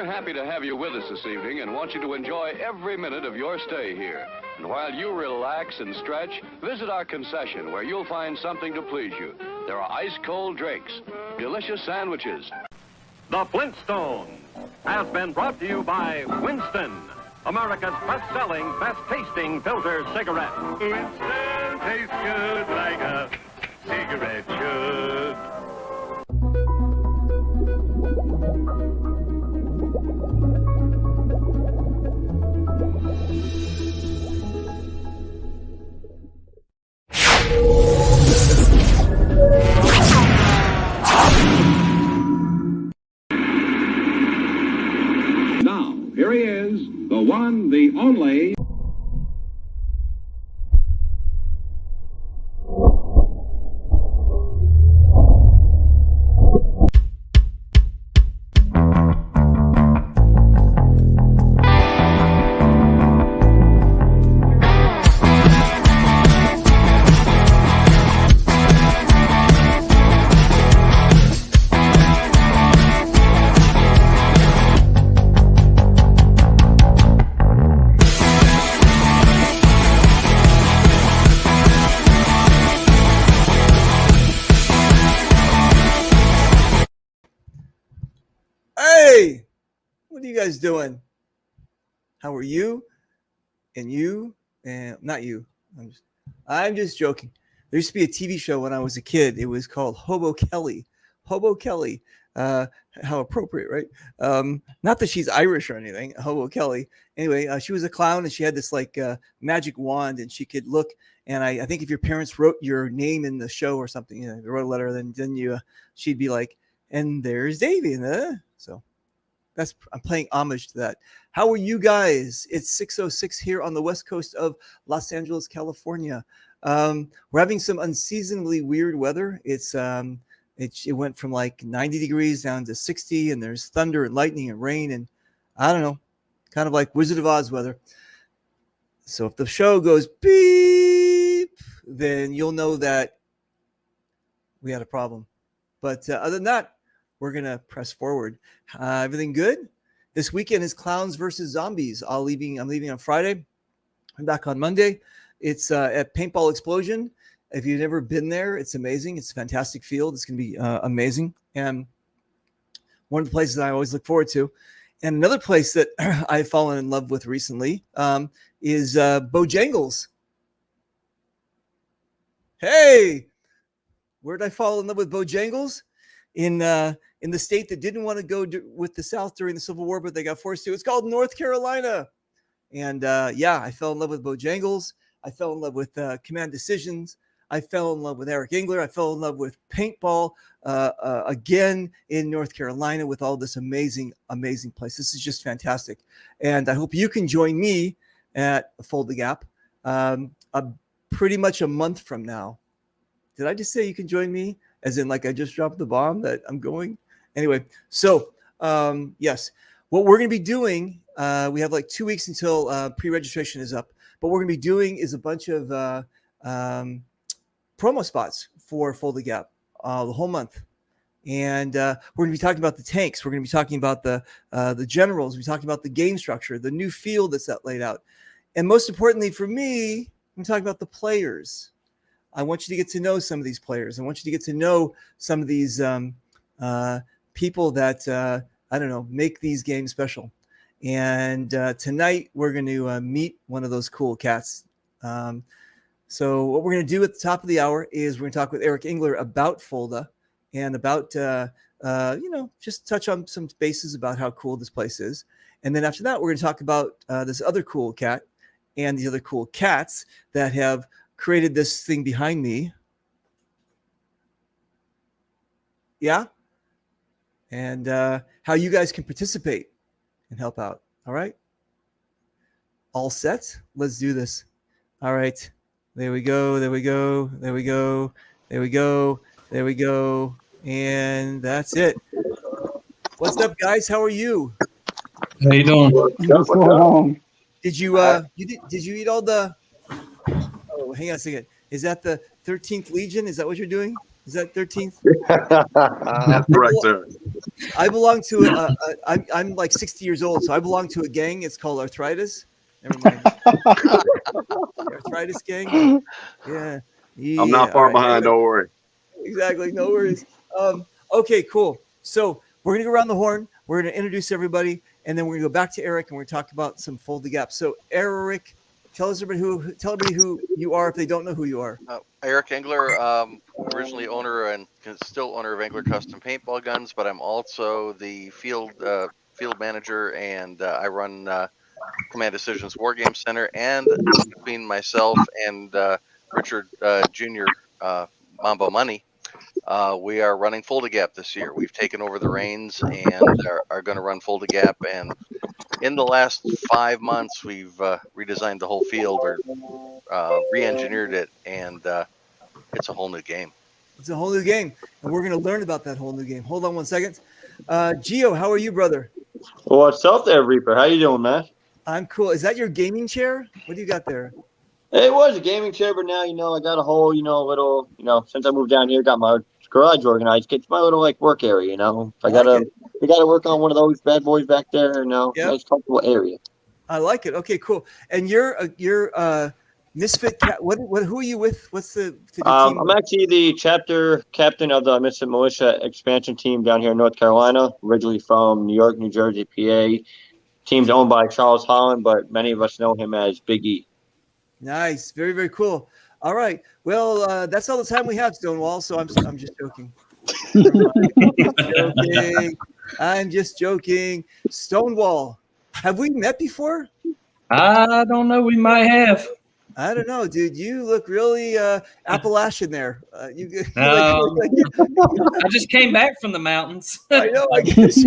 We're happy to have you with us this evening and want you to enjoy every minute of your stay here. And while you relax and stretch, visit our concession where you'll find something to please you. There are ice-cold drinks, delicious sandwiches. The Flintstones has been brought to you by Winston, America's best-selling, best-tasting filter cigarette. Winston tastes good like a cigarette should. Now, here he is, the one, the only. Hey, what are you guys doing? How are you? And you? And not you. I'm just joking. There used to be a TV show when I was a kid. It was called Hobo Kelly. Hobo Kelly. How appropriate, right? Not that she's Irish or anything. Hobo Kelly. Anyway, she was a clown and she had this like magic wand and she could look. And I think if your parents wrote your name in the show or something, you know, they wrote a letter, then you she'd be like, and there's Davey. So I'm paying homage to that. How are you guys? It's 6:06 here on the west coast of Los Angeles, California. We're having some unseasonably weird weather. It went from like 90 degrees down to 60, and there's thunder and lightning and rain, and I don't know, kind of like Wizard of Oz weather. So if the show goes beep, then you'll know that we had a problem. But other than that, we're going to press forward. Everything good? This weekend is Clowns versus Zombies. I'm leaving on Friday. I'm back on Monday. It's at Paintball Explosion. If you've never been there, it's amazing. It's a fantastic field. It's going to be amazing. And one of the places that I always look forward to. And another place that I've fallen in love with recently is Bojangles. Hey, where did I fall in love with Bojangles? In the state that didn't want to go with the South during the Civil War, but they got forced to. It's called North Carolina. And I fell in love with Bojangles. I fell in love with Command Decisions. I fell in love with Eric Engler. I fell in love with paintball again in North Carolina with all this amazing, amazing place. This is just fantastic. And I hope you can join me at Fold the Gap pretty much a month from now. Did I just say you can join me? As in, like I just dropped the bomb that I'm going? Anyway, so yes, what we're going to be doing, we have like 2 weeks until pre-registration is up. But what we're going to be doing is a bunch of promo spots for Fold the Gap the whole month. And we're going to be talking about the tanks. We're going to be talking about the generals. We're talking about the game structure, the new field that's laid out. And most importantly for me, I'm talking about the players. I want you to get to know some of these players. I want you to get to know some of these people that, make these games special. And tonight we're going to meet one of those cool cats. So what we're going to do at the top of the hour is we're going to talk with Eric Engler about Folda and about, just touch on some bases about how cool this place is. And then after that, we're going to talk about this other cool cat and the other cool cats that have created this thing behind me. Yeah. And how you guys can participate and help out. All right. All set. Let's do this. All right. There we go. There we go. There we go. There we go. There we go. And that's it. What's up, guys? How are you? How you doing? What's going on? Did you did you eat all the? Oh, hang on a second. Is that the 13th Legion? Is that what you're doing? Is that 13th? That's correct, sir. I belong to I'm like 60 years old, so I belong to a gang. It's called Arthritis. Never mind. Arthritis gang. Yeah. I'm not All far right. behind. Anyway, Don't worry. exactly. No worries. Okay, cool. So we're gonna go around the horn. We're gonna introduce everybody, and then we're gonna go back to Eric, and we're gonna talk about some Fold the Gap. So Eric, tell everybody who you are if they don't know who you are. Eric Engler, originally owner and still owner of Engler Custom Paintball Guns, but I'm also the field manager, and I run Command Decisions War Game Center. And between myself and Richard Jr. Mambo Money, we are running Fold a Gap this year. We've taken over the reins and are going to run Fold a Gap. And in the last 5 months, we've redesigned the whole field or re-engineered it, and it's a whole new game. It's a whole new game, and we're going to learn about that whole new game. Hold on one second. Gio, how are you, brother? What's up there, Reaper? How you doing, man? I'm cool. Is that your gaming chair? What do you got there? It was a gaming chair, but now, I got a whole, little, since I moved down here, got my garage organized. It's my little, work area, we got to work on one of those bad boys back there, Yep. Nice, comfortable area. I like it. Okay, cool. And you're Misfit Cat. Who are you with? What's the team? I'm actually the chapter captain of the Misfit Militia expansion team down here in North Carolina, originally from New York, New Jersey, PA. Team's owned by Charles Holland, but many of us know him as Big E. Nice. Very, very cool. All right. Well, that's all the time we have, Stonewall. So I'm just joking. I'm just joking. Stonewall, have we met before? I don't know. We might have. I don't know, dude. You look really Appalachian there. I just came back from the mountains. I know. I guess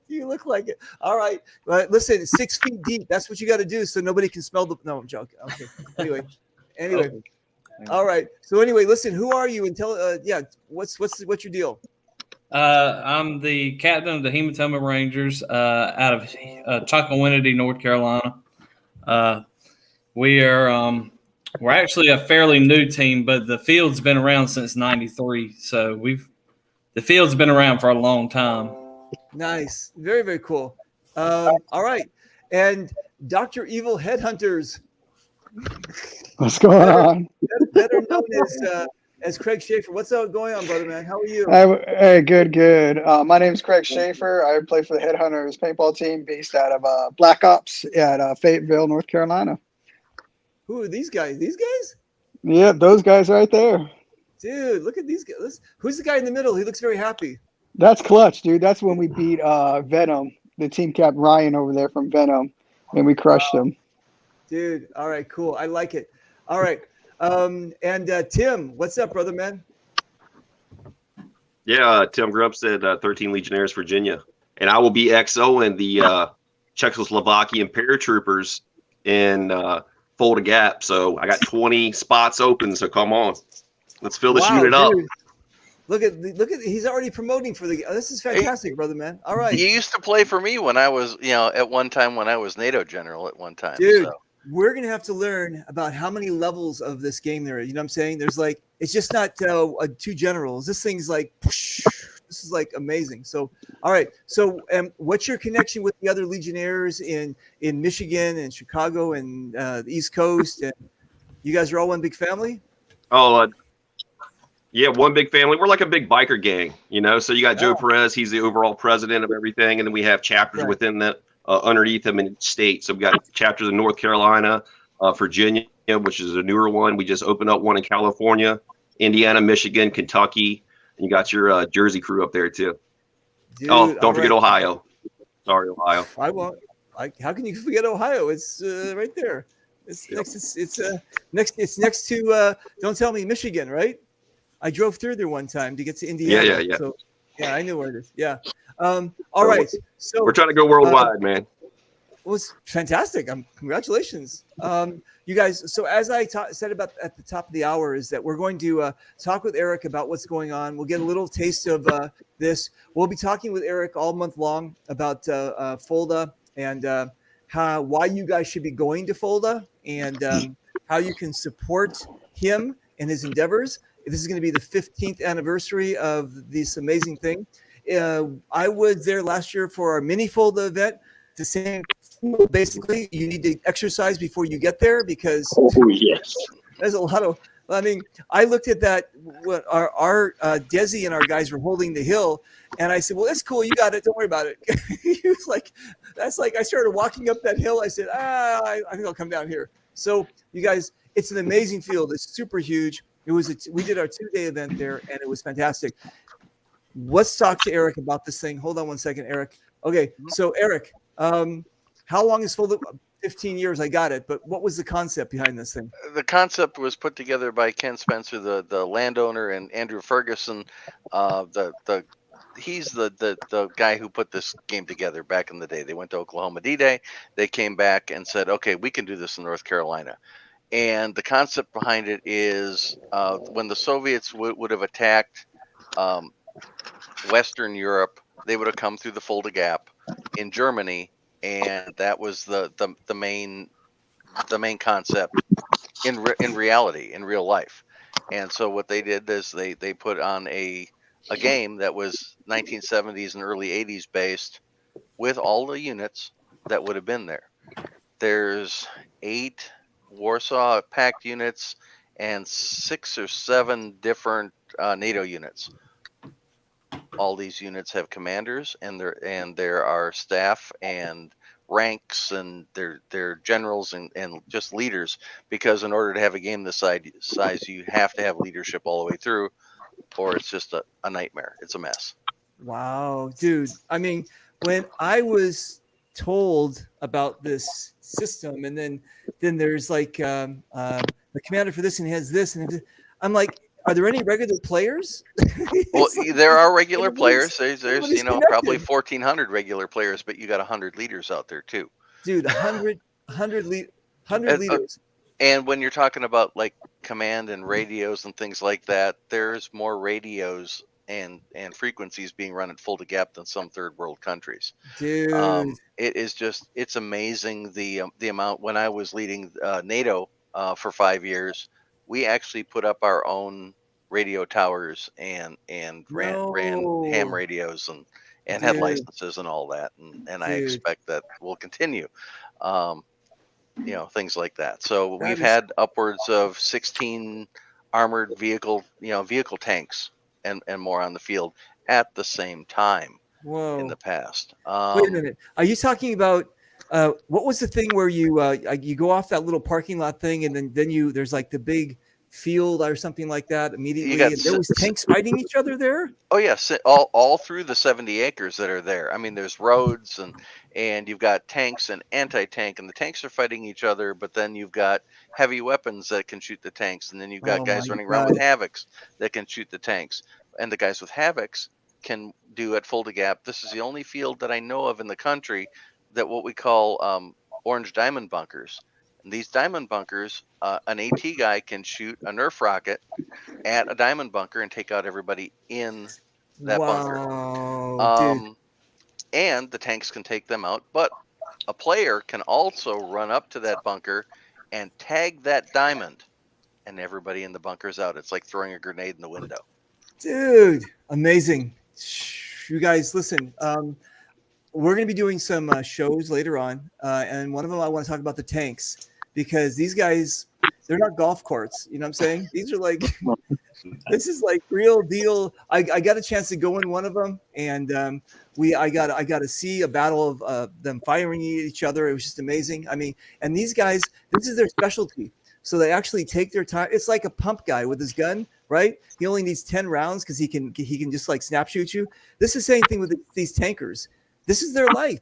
you look like it. All right. But listen, 6 feet deep. That's what you got to do so nobody can smell the. No, I'm joking. Okay. Anyway. All right. So anyway, listen. Who are you? And tell. What's your deal? I'm the captain of the Hematoma Rangers out of Chocowinity, North Carolina. We're actually a fairly new team, but the field's been around since '93. So the field's been around for a long time. Nice. Very, very cool. All right. And Dr. Evil Headhunters. What's going on? Better known as Craig Schaefer. What's going on, brother, man? How are you? Hey, good. My name's Craig Schaefer. I play for the Headhunters paintball team based out of Black Ops at Fayetteville, North Carolina. Who are these guys? These guys? Yeah, those guys right there. Dude, look at these guys. Who's the guy in the middle? He looks very happy. That's clutch, dude. That's when we beat Venom, the team cap Ryan over there from Venom, and we crushed him. Dude, all right, cool. I like it. All right. And Tim, what's up, brother, man? Yeah, Tim Grumpstead, 13 Legionnaires, Virginia. And I will be XOing the Czechoslovakian paratroopers in Fold a Gap. So I got 20 spots open, so come on. Let's fill this unit up. Look at he's already promoting for the. This is fantastic, brother, man. All right. You used to play for me when I was, at one time when I was NATO general at one time. Dude, so. We're gonna have to learn about how many levels of this game there is. You know what I'm saying? There's it's just not two generals. This thing's this is amazing. So, all right. So, what's your connection with the other Legionnaires in Michigan and Chicago and the East Coast? And you guys are all one big family? Oh, yeah, one big family. We're like a big biker gang, So you got Joe Perez. He's the overall president of everything. And then we have chapters within that underneath them in each state. So we got chapters in North Carolina, Virginia, which is a newer one. We just opened up one in California, Indiana, Michigan, Kentucky. And you got your Jersey crew up there, too. Dude, don't forget Ohio. Sorry, Ohio. I won't. How can you forget Ohio? It's right there. It's next to, don't tell me, Michigan, right? I drove through there one time to get to Indiana. Yeah. So, yeah, I knew where it is. Yeah. All right. So we're trying to go worldwide, man. Well, it's fantastic. Congratulations. You guys. So as I said about at the top of the hour is that we're going to talk with Eric about what's going on. We'll get a little taste of this. We'll be talking with Eric all month long about FOLDA and why you guys should be going to FOLDA and how you can support him and his endeavors. This is going to be the 15th anniversary of this amazing thing. I was there last year for our mini fold event. The same, basically, you need to exercise before you get there because yes. there's a lot of. I mean, I looked at that. What our Desi and our guys were holding the hill, and I said, "Well, that's cool. You got it. Don't worry about it." He was like, "That's like." I started walking up that hill. I said, I think I'll come down here." So, you guys, it's an amazing field. It's super huge. It was. We did our 2-day event there, and it was fantastic. Let's talk to Eric about this thing. Hold on one second, Eric. Okay, so Eric, how long is full? 15 years, I got it. But what was the concept behind this thing? The concept was put together by Ken Spencer, the landowner, and Andrew Ferguson. He's the guy who put this game together back in the day. They went to Oklahoma D-Day. They came back and said, "Okay, we can do this in North Carolina." And the concept behind it is when the Soviets would have attacked Western Europe, they would have come through the Fulda Gap in Germany, and that was the main concept in reality, in real life. And so what they did is they put on a game that was 1970s and early 80s based with all the units that would have been there. There's 8 Warsaw Pact units and 6 or 7 different NATO units. All these units have commanders, and there are staff and ranks, and they're generals and just leaders, because in order to have a game this size, you have to have leadership all the way through, or it's just a nightmare. It's a mess. Wow, dude. I mean, when I was told about this system, and then there's like the commander for this, and he has this, and I'm like, are there any regular players? Well, like, there are regular players. There's connected. probably 1,400 regular players, but you got 100 leaders out there too. Dude, 100 leaders. And when you're talking about like command and radios and things like that, there's more radios and frequencies being run at Fulda Gap than some third world countries. Dude, it is just, it's amazing the amount. When I was leading NATO for 5 years, we actually put up our own radio towers and ran ham radios and had licenses and all that, and I expect that will continue. Things like that. So we've had upwards of 16 armored vehicle tanks and more on the field at the same time. Whoa. In the past. Wait a minute. Are you talking about what was the thing where you go off that little parking lot thing, and then there's like the big field or something like that immediately, and there was tanks fighting each other there? Oh yes, all through the 70 acres that are there. I mean, there's roads and you've got tanks and anti-tank, and the tanks are fighting each other, but then you've got heavy weapons that can shoot the tanks, and then you've got guys running around with Havocs that can shoot the tanks, and the guys with Havocs can do at Fulda Gap. This is the only field that I know of in the country that what we call orange diamond bunkers. And these diamond bunkers, an AT guy can shoot a Nerf rocket at a diamond bunker and take out everybody in that bunker. And the tanks can take them out, but a player can also run up to that bunker and tag that diamond, and everybody in the bunker's out. It's like throwing a grenade in the window. Dude, amazing. You guys, listen, we're going to be doing some shows later on, and one of them I want to talk about the tanks, because these guys, they're not golf courts. You know what I'm saying? These are like, this is like real deal. I got a chance to go in one of them, and I got to see a battle of them firing at each other. It was just amazing. I mean, and these guys, this is their specialty. So they actually take their time. It's like a pump guy with his gun, right? He only needs 10 rounds because he can just like snap shoot you. This is the same thing with these tankers. This is their life.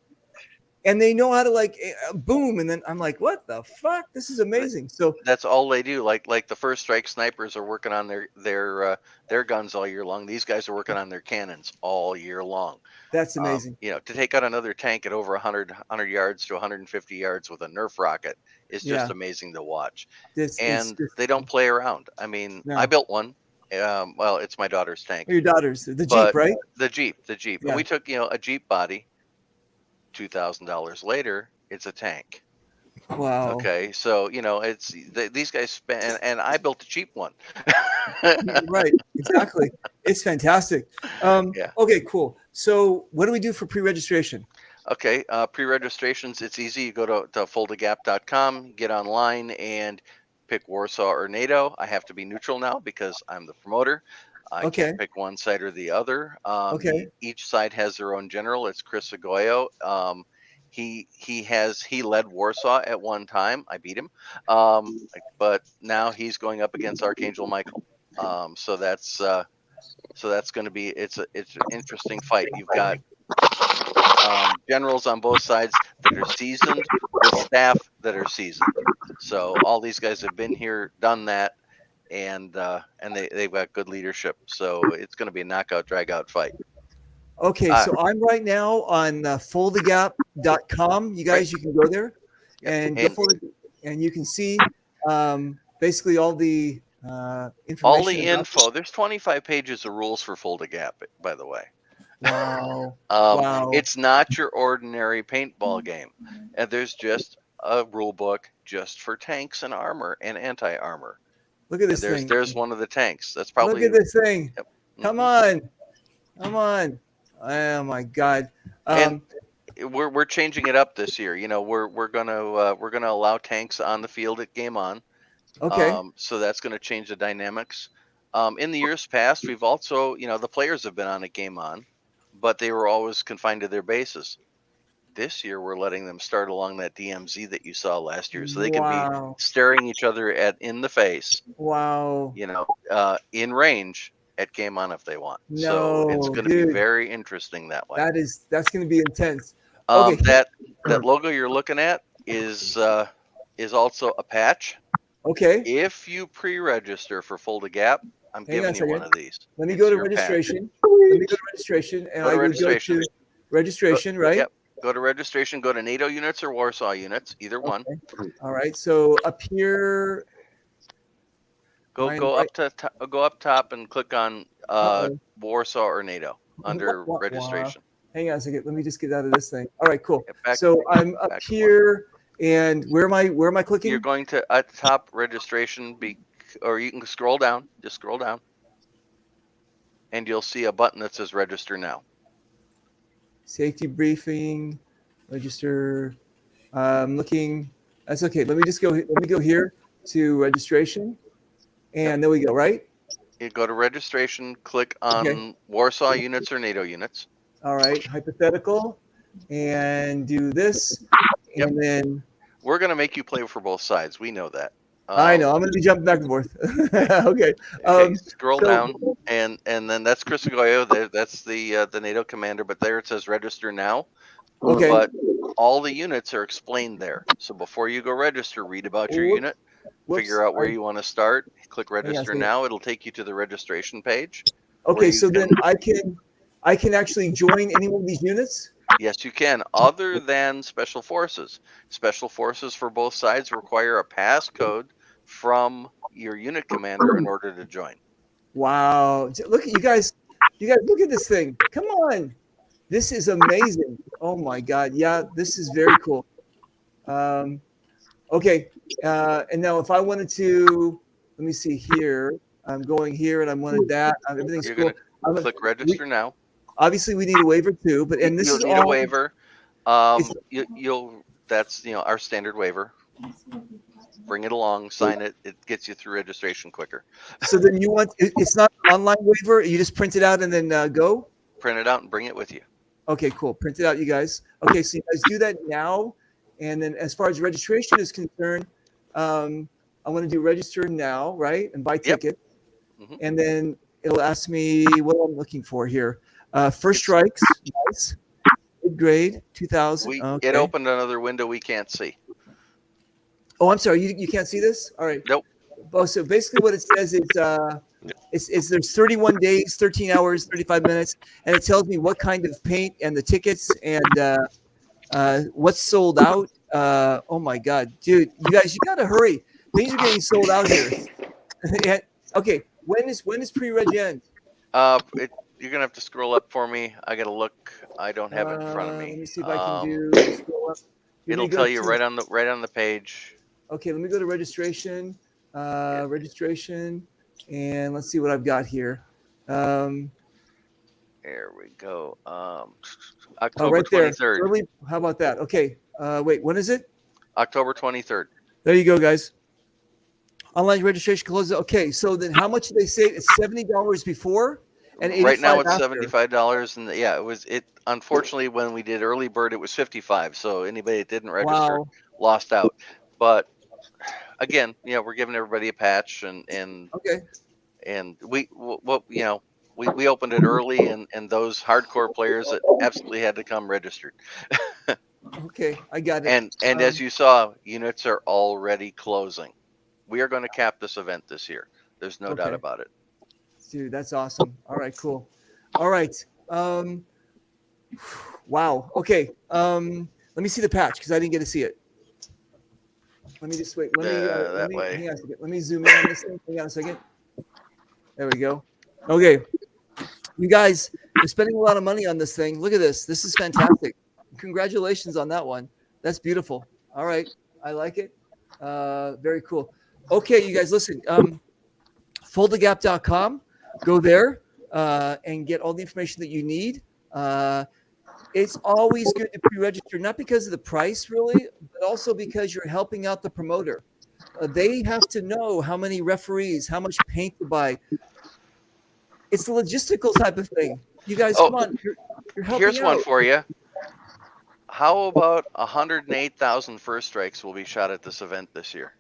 And they know how to like boom, and then I'm like, what the fuck? This is amazing. So that's all they do. Like the first strike snipers are working on their guns all year long. These guys are working on their cannons all year long. That's amazing. To take out another tank at over 100 yards to 150 yards with a Nerf rocket is just amazing to watch. They don't play around. I mean, I built one. Well, it's my daughter's tank. Your daughter's the Jeep, right? The Jeep. Yeah. And we took a Jeep body. $2,000 later, it's a tank. Wow. Okay, so it's these guys spend, and I built a cheap one. Right. Exactly. It's fantastic. Yeah. Okay. Cool. So, what do we do for pre-registration? Okay, pre-registrations, it's easy. You go to foldagap.com, get online, and pick Warsaw or NATO. I have to be neutral now because I'm the promoter. I Okay. can't pick one side or the other. Okay. Each side has their own general. It's Chris Agoyo. He led Warsaw at one time. I beat him, but now he's going up against Archangel Michael. So that's going to be it's an interesting fight. You've got generals on both sides that are seasoned with staff that are seasoned. So all these guys have been here, done that, and they've got good leadership. So it's going to be a knockout, drag out fight. Okay. So I'm right now on foldagap.com. You guys, you can go there and you can see basically all the information. All the info. There's 25 pages of rules for Foldagap, by the way. Wow. Wow. It's not your ordinary paintball game. And there's just a rule book just for tanks and armor and anti-armor. Look at this thing. There's one of the tanks. That's probably. Look at this thing. Yep. Come on. Come on. Oh my God. And we're changing it up this year. We're gonna allow tanks on the field at Game On. Okay. So that's going to change the dynamics. In the years past, we've also, the players have been on a Game On, but they were always confined to their bases. This year, we're letting them start along that DMZ that you saw last year, so they can be staring each other in the face. Wow. In range at Game On if they want. No, so it's going to be very interesting that way. That's going to be intense. Okay. That logo you're looking at is also a patch. Okay. If you pre-register for Foldagap, I'm giving you one of these. Let me go to registration. Let me go to registration, and I will go to registration, right? Yep. Go to registration. Go to NATO units or Warsaw units, either one. All right. So up here. Go up top and click on Warsaw or NATO under registration. Hang on a second. Let me just get out of this thing. All right. Cool. So I'm up here. And where am I clicking? You're going to at the top registration, or you can scroll down. Just scroll down, and you'll see a button that says register now. Safety briefing, register. I'm looking. That's okay. Let me go here to registration, and there we go. Right. You go to registration. Click on Warsaw units or NATO units. All right. Hypothetical, and do this. And then we're going to make you play for both sides. We know that. I know. I'm going to be jumping back and forth. Okay. Scroll down, and then that's Chris Agoyo. That's the NATO commander. But there it says register now. Okay. But all the units are explained there. So before you go register, read about your unit. Figure out where you want to start. Click register now. It'll take you to the registration page. Okay. So then I can actually join any one of these units. Yes, you can, other than Special Forces. Special Forces for both sides require a passcode from your unit commander in order to join. Wow. Look at you guys. Look at this thing. Come on. This is amazing. Oh my God. Yeah, this is very cool. Okay. And now if I wanted to, let me see here. I'm going here and I wanted that. Everything's cool. Click register now. Obviously, we need a waiver too, but this is need a waiver. That's our standard waiver. Bring it along, sign it. It gets you through registration quicker. So then it's not an online waiver. You just print it out and then go. Print it out and bring it with you. Okay, cool. Print it out, you guys. Okay, so you guys do that now, and then as far as registration is concerned, I want to do register now, right, and buy ticket, and then it'll ask me what I'm looking for here. First strikes, nice. Mid grade, 2000. It opened another window we can't see. Oh, I'm sorry. You can't see this? All right. Nope. Oh, so basically what it says is there's 31 days, 13 hours, 35 minutes, and it tells me what kind of paint and the tickets and what's sold out. Oh my God, dude, you guys, you gotta hurry. Things are getting sold out here. Okay, when is pre-reg end? You're gonna have to scroll up for me. I gotta look. I don't have it in front of me. Let me see if I can do scroll up. It'll go tell you to- right on the page. Okay, let me go to registration. Registration, and let's see what I've got here. There we go. October Right there. 23rd. Early, how about that? Okay. Wait, when is it? October 23rd. There you go, guys. Online registration closes. Okay, so then how much did they say? It's $70 before and $85 Right now it's after. $75, and yeah, it. Unfortunately, when we did early bird, it was 55. So anybody that didn't register lost out. But again, we're giving everybody a patch, and Okay. and we opened it early, and those hardcore players that absolutely had to come registered. Okay, I got it. And as you saw, units are already closing. We are going to cap this event this year. There's no doubt about it. Dude, that's awesome. All right, cool. All right. Wow. Okay. Let me see the patch because I didn't get to see it. Let me just wait. Let me hang on a second. Let me zoom in on this thing. Hang on a second. There we go. Okay. You guys are spending a lot of money on this thing. Look at this. This is fantastic. Congratulations on that one. That's beautiful. All right. I like it. Very cool. Okay, you guys, listen. Foldthegap.com. Go there and get all the information that you need. It's always good to pre-register, not because of the price, really, but also because you're helping out the promoter. They have to know how many referees, how much paint to buy. It's the logistical type of thing. You guys, come on. You're helping Here's out. one for you. How about 108,000 first strikes will be shot at this event this year?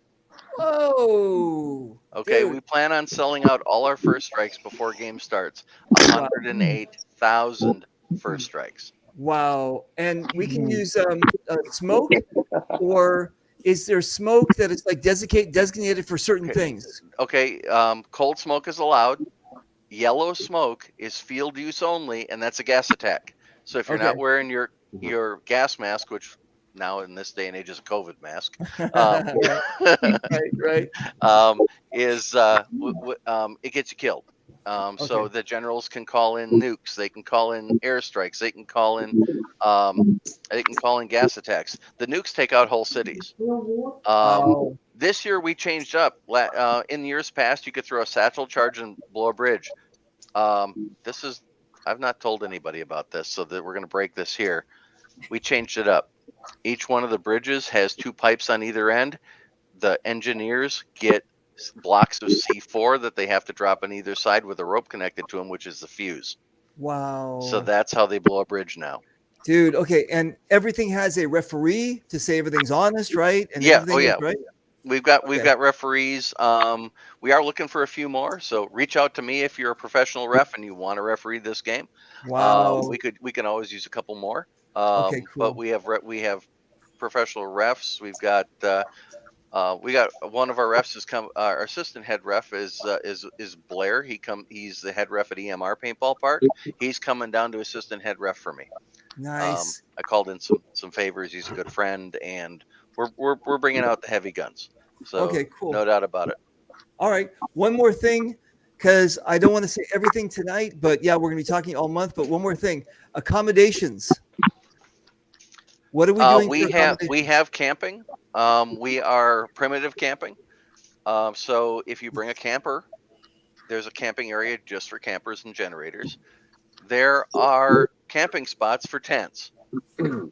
Oh. Okay, dude. we plan on selling out all our first strikes before game starts. 108,000 first strikes. Wow. And we can use smoke, or is there smoke that is like designated for certain things? Okay, cold smoke is allowed. Yellow smoke is field use only, and that's a gas attack. So if you're not wearing your gas mask, which now in this day and age is a COVID mask, right. It gets you killed. So the generals can call in nukes, they can call in airstrikes, they can call in gas attacks. The nukes take out whole cities. This year we changed up. In years past, you could throw a satchel charge and blow a bridge. I've not told anybody about this, so that we're going to break this here. We changed it up. Each one of the bridges has 2 pipes on either end. The engineers get blocks of C4 that they have to drop on either side with a rope connected to them, which is the fuse. Wow. So that's how they blow a bridge now. Dude, okay. And everything has a referee to say everything's honest, right? And Yeah. everything is right? We've got referees. We are looking for a few more, so reach out to me if you're a professional ref and you want to referee this game. Wow. We can always use a couple more. Okay, cool. But we have professional refs. We got one of our refs has come. Our assistant head ref is Blair. He's the head ref at EMR Paintball Park. He's coming down to assistant head ref for me. Nice. I called in some favors. He's a good friend, and we're bringing out the heavy guns. So Okay, cool. No doubt about it. All right. One more thing, because I don't want to say everything tonight, but yeah, we're going to be talking all month. But one more thing, accommodations. What are we doing? We have camping. We are primitive camping. So if you bring a camper, there's a camping area just for campers and generators. There are camping spots for tents.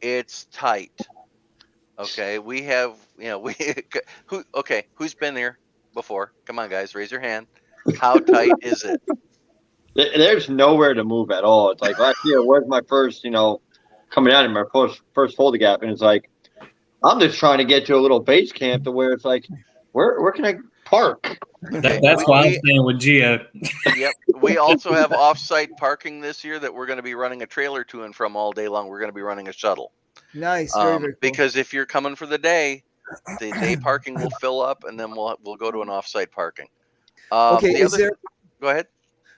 It's tight. Okay, we have, who's been there before? Come on, guys, raise your hand. How tight is it? There's nowhere to move at all. It's like last year, where's my first, coming out of my first Fold the Gap, and it's like, I'm just trying to get to a little base camp to where it's like, where can I park? That's why I'm staying with Gio. Yep. We also have off-site parking this year that we're going to be running a trailer to and from all day long. We're going to be running a shuttle. Nice. Very cool. Because if you're coming for the day parking will fill up, and then we'll go to an off-site parking. Go ahead.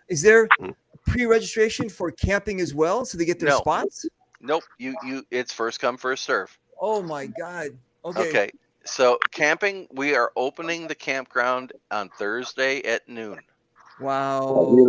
Is there pre-registration for camping as well, so they get their spots? Nope. It's first come, first serve. Oh my God. Okay. So camping, we are opening the campground on Thursday at noon. Wow.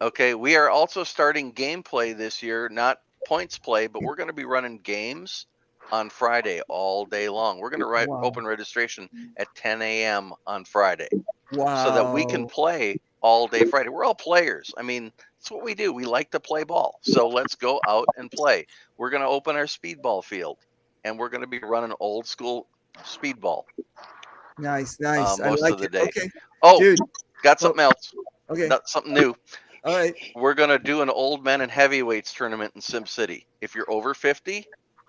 Okay. We are also starting gameplay this year, not points play, but we're going to be running games on Friday all day long. We're going to Wow. open registration at 10 a.m. on Friday Wow. so that we can play all day Friday. We're all players. I mean, that's what we do. We like to play ball. So let's go out and play. We're going to open our speedball field, and we're going to be running old school speedball Nice. I most like of the it. day. Okay. Oh, Dude. got something else. Okay. Something new. All right. We're going to do an old men and heavyweights tournament in Sim City. If you're over 50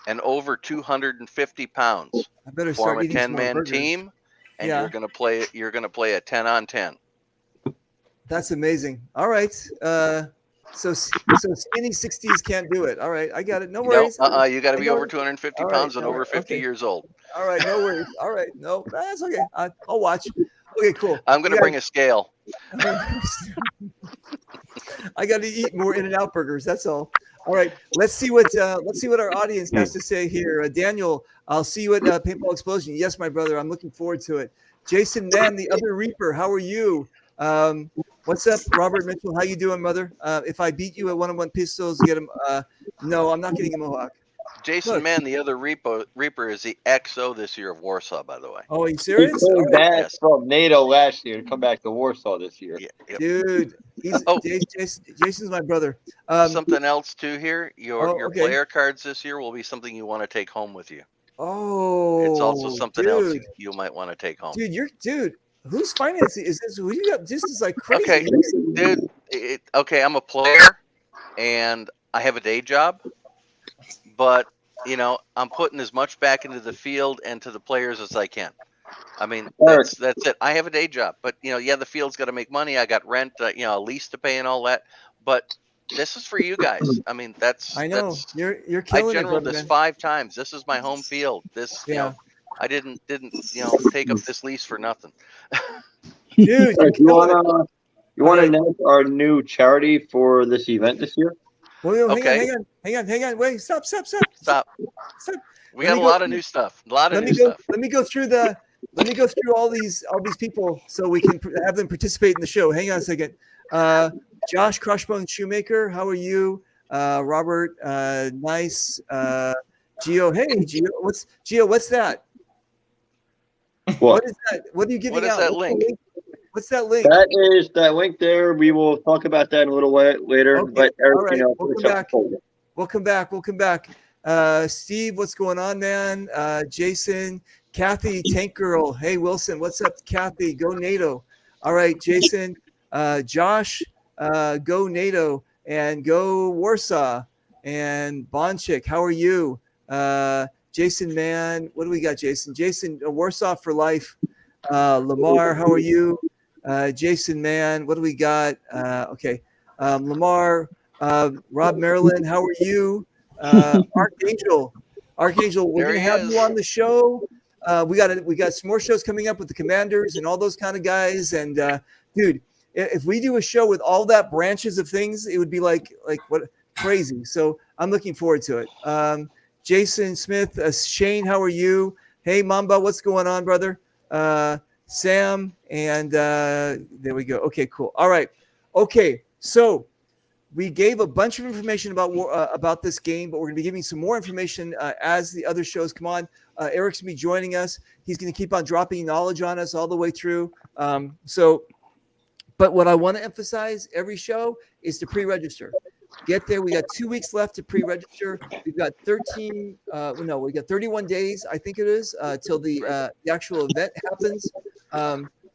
and over 250 pounds, I better form start a eating some more 10-man burgers. team, and Yeah. you're going to play a 10-on-10. That's amazing. All right. So skinny 60s can't do it. All right. I got it. No No, worries. you got to I be know over it. 250 All pounds right, and all over right, 50 okay. years old. All right. No worries. All right. No, that's okay. I'll watch. Okay, cool. I'm going to bring a scale. I got to eat more In-N-Out burgers. That's all. All right. Let's see what our audience has to say here. Daniel, I'll see you at Paintball Explosion. Yes, my brother. I'm looking forward to it. Jason Mann, the other Reaper. How are you? What's up, Robert Mitchell? How you doing, mother? If I beat you at 1-on-1 pistols, get him. No, I'm not getting a Mohawk. Jason Mann, the other Reaper, is the XO this year of Warsaw, by the way. Oh, are you He serious? came All right. back Yes. from NATO last year to come back to Warsaw this year. Yeah, yep. Dude, he's Jason's my brother. Something else too here. Your okay. player cards this year will be something you want to take home with you. Oh, It's also something dude. else you might want to take home. Dude, who's financing? Is this who you got? This is like crazy. Okay, dude. Okay, I'm a player, and I have a day job, but I'm putting as much back into the field and to the players as I can. I mean, that's it. I have a day job, but the field's got to make money. I got rent, a lease to pay and all that. But this is for you guys. I mean, I know you're killing I it, generaled brother, this man. 5 times. This is my home field. This, Yeah. I didn't take up this lease for nothing. Dude, You want to announce our new charity for this event this year? Well, Okay. hang on. Wait, stop. Stop. We got a lot of new stuff. Let me go through all these people so we can have them participate in the show. Hang on a second. Josh Crushbone Shoemaker, how are you? Robert, nice. Gio, hey Gio, what's that? What is that? What are you giving out? What is that link? What's that link? That is that link there. We will talk about that in a little while later. Okay. But Eric, All right. Welcome back. Steve, what's going on, man? Jason, Kathy, Tank Girl. Hey, Wilson, what's up, Kathy? Go NATO. All right, Jason, Josh, go NATO and go Warsaw. And Bonchik, how are you? Jason, man, what do we got, Jason? Jason, Warsaw for life. Lamar, how are you? Jason, man, what do we got? Okay. Lamar, Rob Maryland, how are you? Archangel, we're There gonna he have is. you on the show. We got some more shows coming up with the Commanders and all those kind of guys. And dude, if we do a show with all that branches of things, it would be like what crazy. So I'm looking forward to it. Jason Smith, Shane, how are you? Hey, Mamba, what's going on, brother? Sam, and there we go. Okay, cool. All right. Okay, so we gave a bunch of information about this game, but we're going to be giving some more information as the other shows come on. Eric's going to be joining us. He's going to keep on dropping knowledge on us all the way through. But what I want to emphasize every show is to pre-register. Get there. We got 2 weeks left to pre-register. We've got 31 days, I think it is, till the actual event happens.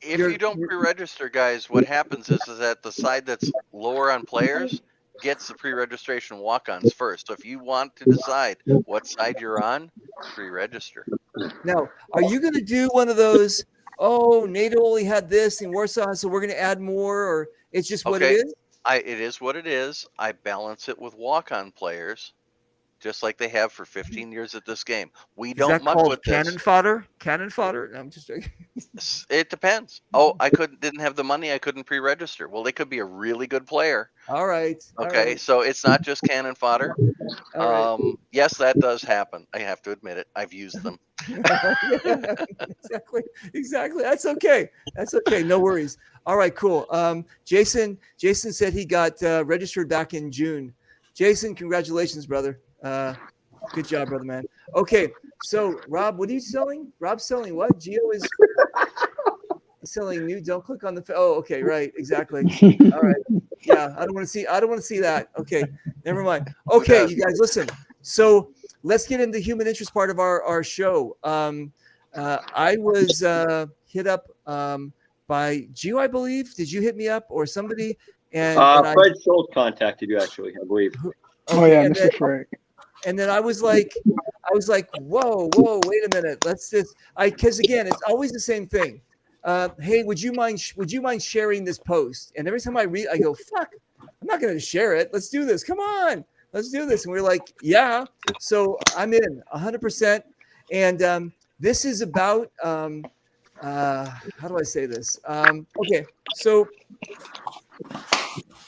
If you don't pre-register, guys, what happens is that the side that's lower on players gets the pre-registration walk-ons first. So if you want to decide what side you're on, pre-register. Now, are you going to do one of those, oh, NATO only had this in Warsaw, so we're going to add more, or it's just what it is? It is what it is. I balance it with walk-on players, just like they have for 15 years at this game. We don't muck with this. Cannon fodder? Cannon fodder? I'm just joking. It depends. Oh, I didn't have the money. I couldn't pre-register. Well, they could be a really good player. All right. Okay, so it's not just cannon fodder. Yes, that does happen. I have to admit it. I've used them. Exactly. That's okay. No worries. All right, cool. Jason said he got registered back in June. Jason, congratulations, brother. Good job, brother man. Okay, so Rob, what are you selling? Rob's selling what? Geo is selling new. Don't click on the. Oh, okay, right, exactly. All right. Yeah, I don't want to see that. Okay, never mind. Okay, you guys, listen. So let's get into the human interest part of our show. I was hit up by Gio, I believe. Did you hit me up or somebody? And Fred Schultz contacted you, actually, I believe. Oh yeah, Mr. Frank. And then I was like, whoa, wait a minute. Let's just, because again, it's always the same thing. Hey, would you mind sharing this post? And every time I read, I go, fuck, I'm not going to share it. Let's do this. Come on, let's do this. And we're like, yeah. So I'm in 100%. And this is about, how do I say this? Okay, so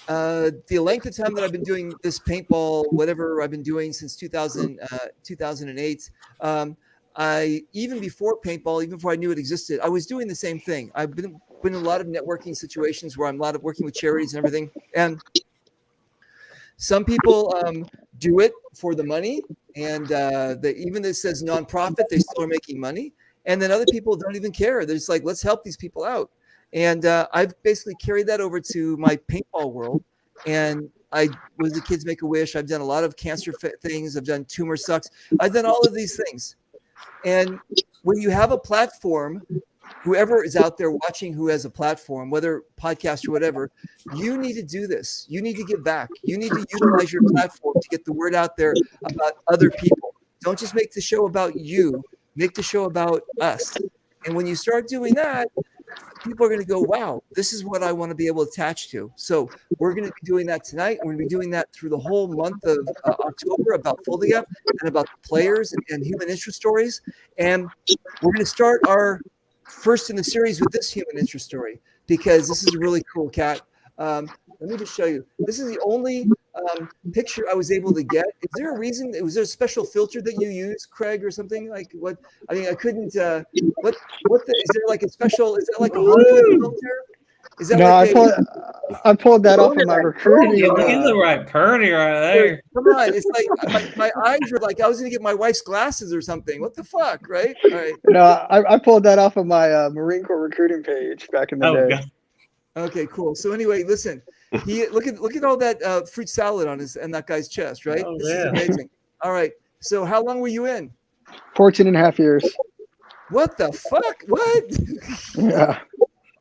the length of time that I've been doing this paintball, whatever I've been doing since 2008, even before paintball, even before I knew it existed, I was doing the same thing. I've been in a lot of networking situations where I'm a lot of working with charities and everything. And some people do it for the money, and even though it says nonprofit, they still are making money. And then other people don't even care. They're just like, let's help these people out. And I've basically carried that over to my paintball world. And I was the Kids Make a Wish. I've done a lot of cancer things. I've done Tumor Sucks. I've done all of these things. And when you have a platform, whoever is out there watching who has a platform, whether podcast or whatever, you need to do this. You need to give back. You need to utilize your platform to get the word out there about other people. Don't just make the show about you. Make the show about us. And when you start doing that, people are going to go, wow, this is what I want to be able to attach to. So we're going to be doing that tonight. We're going to be doing that through the whole month of October about Folding Up and about the players and human interest stories. And we're going to start our first in the series with this human interest story because this is a really cool cat. Let me just show you. This is the only picture I was able to get. Is there a reason? Was there a special filter that you use, Craig, or something? Like what? I mean, I couldn't. What? Is there like a special? Is that like a Hollywood filter? Is that no, like I pulled that off of my recruiting. You look right pretty right there. Come on, it's like my eyes were like I was gonna get my wife's glasses or something. What the fuck, right? All right. No, I pulled that off of my Marine Corps recruiting page back in the day. God. Okay, cool. So anyway, listen. Look at all that fruit salad on that guy's chest, right? Oh, this yeah. is amazing. All right. So how long were you in? 14 and a half years. What the fuck? What? Yeah.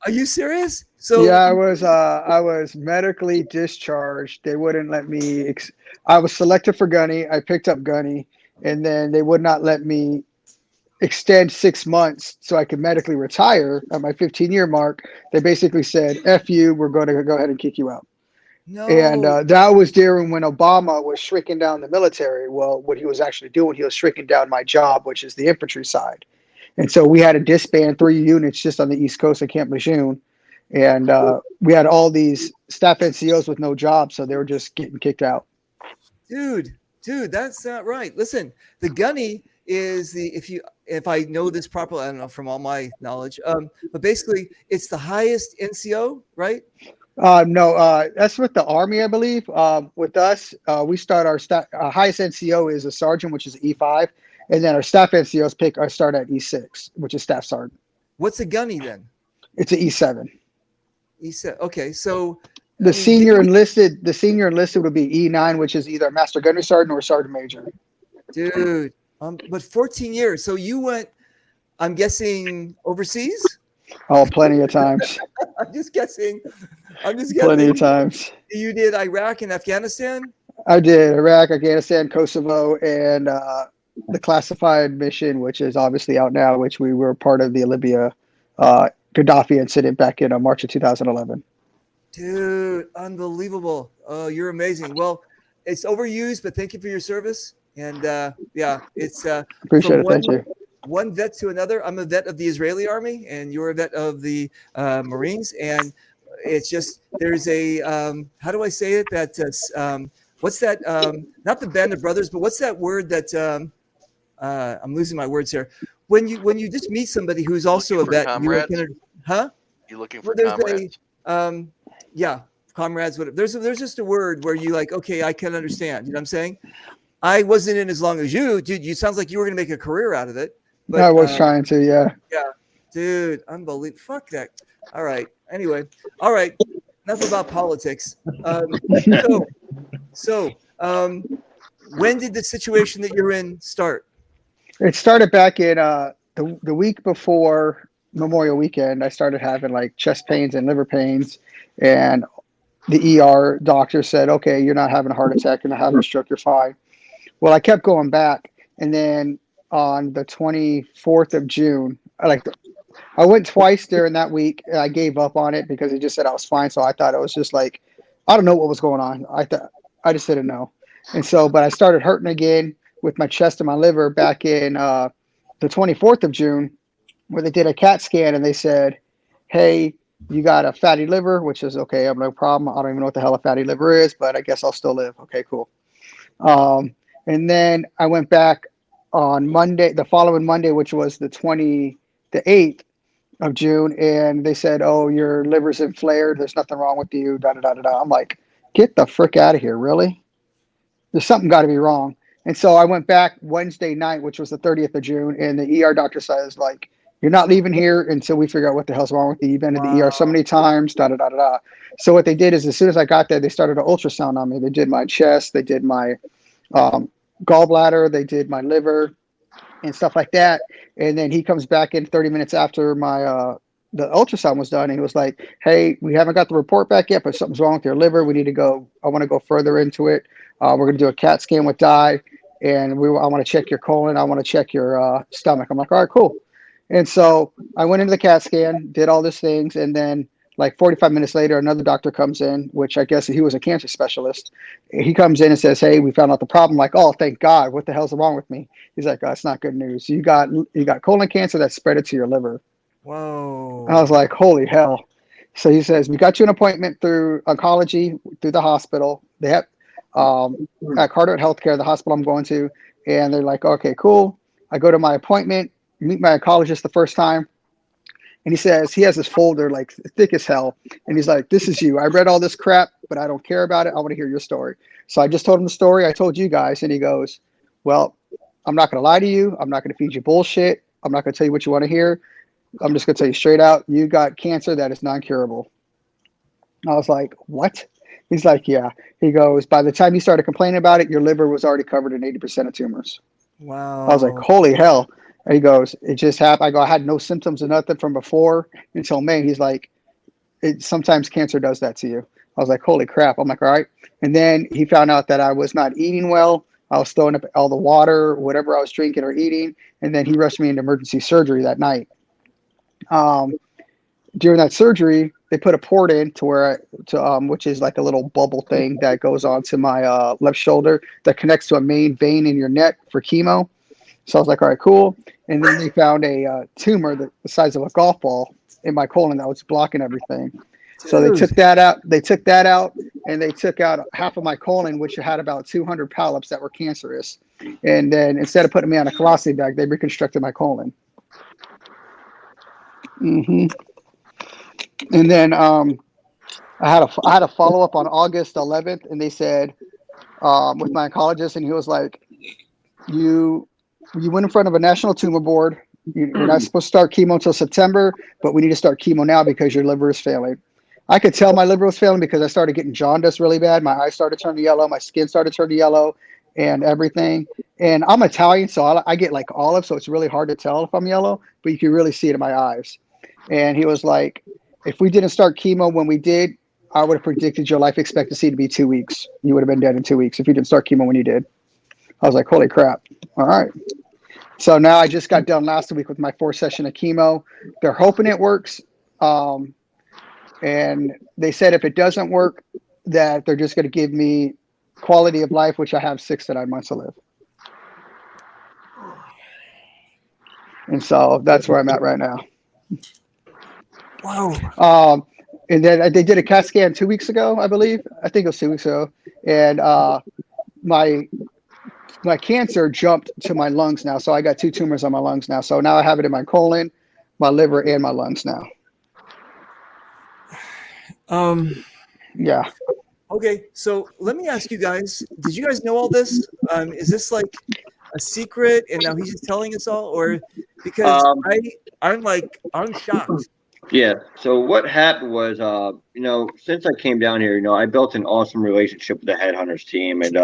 Are you serious? So yeah, I was medically discharged. They wouldn't let me. I was selected for gunny. I picked up gunny, and then they would not let me extend 6 months so I could medically retire at my 15-year mark. They basically said, F you, we're going to go ahead and kick you out. No. And that was during when Obama was shrinking down the military. Well, what he was actually doing, he was shrinking down my job, which is the infantry side. And so we had to disband 3 units just on the East Coast at Camp Lejeune. And we had all these staff NCOs with no jobs, so they were just getting kicked out. Dude, that's not right. Listen, the gunny is if I know this properly, I don't know from all my knowledge, but basically it's the highest NCO, right? No, that's with the Army, I believe. With us, we start our highest NCO is a sergeant, which is E5, and then our staff NCOs start at E6, which is staff sergeant. What's a gunny then? It's an E7. E7. Okay, so the senior enlisted would be E9, which is either master gunnery sergeant or sergeant major. Dude. But 14 years. So you went, I'm guessing, overseas? Oh, plenty of times. I'm just guessing. Plenty of times. You did Iraq and Afghanistan? I did Iraq, Afghanistan, Kosovo, and the classified mission, which is obviously out now, which we were part of the Libya Gaddafi incident back in March of 2011. Dude, unbelievable. Oh, you're amazing. Well, it's overused, but thank you for your service. And yeah, it's appreciate it. Thank you. One vet to another. I'm a vet of the Israeli army, and you're a vet of the Marines. And it's just there's a how do I say it? That what's that? Not the band of brothers, but what's that word that I'm losing my words here. When you just meet somebody who's also a vet, You looking for comrades? Yeah, comrades. Whatever. There's just a word where you like, okay, I can understand. You know what I'm saying? I wasn't in as long as you, dude. You sounds like you were gonna make a career out of it. But, I was trying to, yeah. Yeah, dude, unbelievable. Fuck that. All right. Anyway, all right. Enough about politics. When did the situation that you're in start? It started back in the week before Memorial Weekend. I started having like chest pains and liver pains, and the ER doctor said, "Okay, you're not having a heart attack, you're not having a stroke, you're fine." Well, I kept going back, and then on the 24th of June, I went twice during that week. And I gave up on it because he just said I was fine. So I thought it was just like, I don't know what was going on. I just didn't know. And so, but I started hurting again with my chest and my liver back in the 24th of June, where they did a CAT scan and they said, "Hey, you got a fatty liver," which is okay. I have no problem. I don't even know what the hell a fatty liver is, but I guess I'll still live. Okay, cool. And then I went back on Monday, the following Monday, which was the 8th of June, and they said, "Oh, your liver's inflamed. There's nothing wrong with you." Da da da da da. I'm like, get the frick out of here! Really? There's something got to be wrong. And so I went back Wednesday night, which was the 30th of June, and the ER doctor says, like, "You're not leaving here until we figure out what the hell's wrong with you. You've been to the ER so many times." Da da da da da. So what they did is, as soon as I got there, they started an ultrasound on me. They did my chest, they did my gallbladder, they did my liver, and stuff like that. And then he comes back in 30 minutes after my the ultrasound was done, and he was like, "Hey, we haven't got the report back yet, but something's wrong with your liver. We need to go. I want to go further into it. We're going to do a CAT scan with dye, and I want to check your colon. I want to check your stomach." I'm like, "All right, cool." And so I went into the CAT scan, did all these things, and then like 45 minutes later, another doctor comes in, which I guess he was a cancer specialist. He comes in and says, "Hey, we found out the problem." I'm like, "Oh, thank God. What the hell's wrong with me?" He's like, "Oh, that's not good news. You got colon cancer that spread it to your liver." Whoa. I was like, "Holy hell." So he says, "We got you an appointment through oncology, through the hospital. They have at Carteret Healthcare, the hospital I'm going to." And they're like, "Okay, cool." I go to my appointment, meet my oncologist the first time. And he says, he has this folder like thick as hell. And he's like, "This is you. I read all this crap, but I don't care about it. I want to hear your story." So I just told him the story I told you guys. And he goes, "Well, I'm not going to lie to you. I'm not going to feed you bullshit. I'm not going to tell you what you want to hear. I'm just going to tell you straight out, you got cancer that is non-curable." I was like, "What?" He's like, "Yeah." He goes, "By the time you started complaining about it, your liver was already covered in 80% of tumors." Wow. I was like, "Holy hell." And he goes, "It just happened." I go, "I had no symptoms or nothing from before until May." He's like, Sometimes cancer does that to you." I was like, "Holy crap." I'm like, "All right." And then he found out that I was not eating well. I was throwing up all the water, whatever I was drinking or eating. And then he rushed me into emergency surgery that night. During that surgery, they put a port in which is like a little bubble thing that goes onto my left shoulder that connects to a main vein in your neck for chemo. So I was like, "All right, cool." And then they found a tumor the size of a golf ball in my colon that was blocking everything. Dude. So they took that out. And they took out half of my colon, which had about 200 polyps that were cancerous. And then instead of putting me on a colostomy bag, they reconstructed my colon. Mm-hmm. And then I had a follow up on August 11th, and they said with my oncologist, and he was like, "You went in front of a national tumor board. You're not supposed to start chemo until September, but we need to start chemo now because your liver is failing." I could tell my liver was failing because I started getting jaundice really bad. My eyes started turning yellow. My skin started turning yellow and everything. And I'm Italian, so I get like olive, so it's really hard to tell if I'm yellow, but you can really see it in my eyes. And he was like, "If we didn't start chemo when we did, I would have predicted your life expectancy to be 2 weeks. You would have been dead in 2 weeks if you didn't start chemo when you did." I was like, "Holy crap." All right. So now I just got done last week with my 4th session of chemo. They're hoping it works. And they said if it doesn't work, that they're just going to give me quality of life, which I have 6 to 9 months to live. And so that's where I'm at right now. Wow. And then they did a CAT scan 2 weeks ago, I believe. I think it was 2 weeks ago. And my cancer jumped to my lungs now. So I got 2 tumors on my lungs now. So now I have it in my colon, my liver, and my lungs now. Yeah. Okay, so let me ask you guys: did you guys know all this? Is this like a secret, and now he's just telling us all, or because Um, I'm shocked. Yeah. So what happened was, since I came down here, I built an awesome relationship with the Headhunters team, and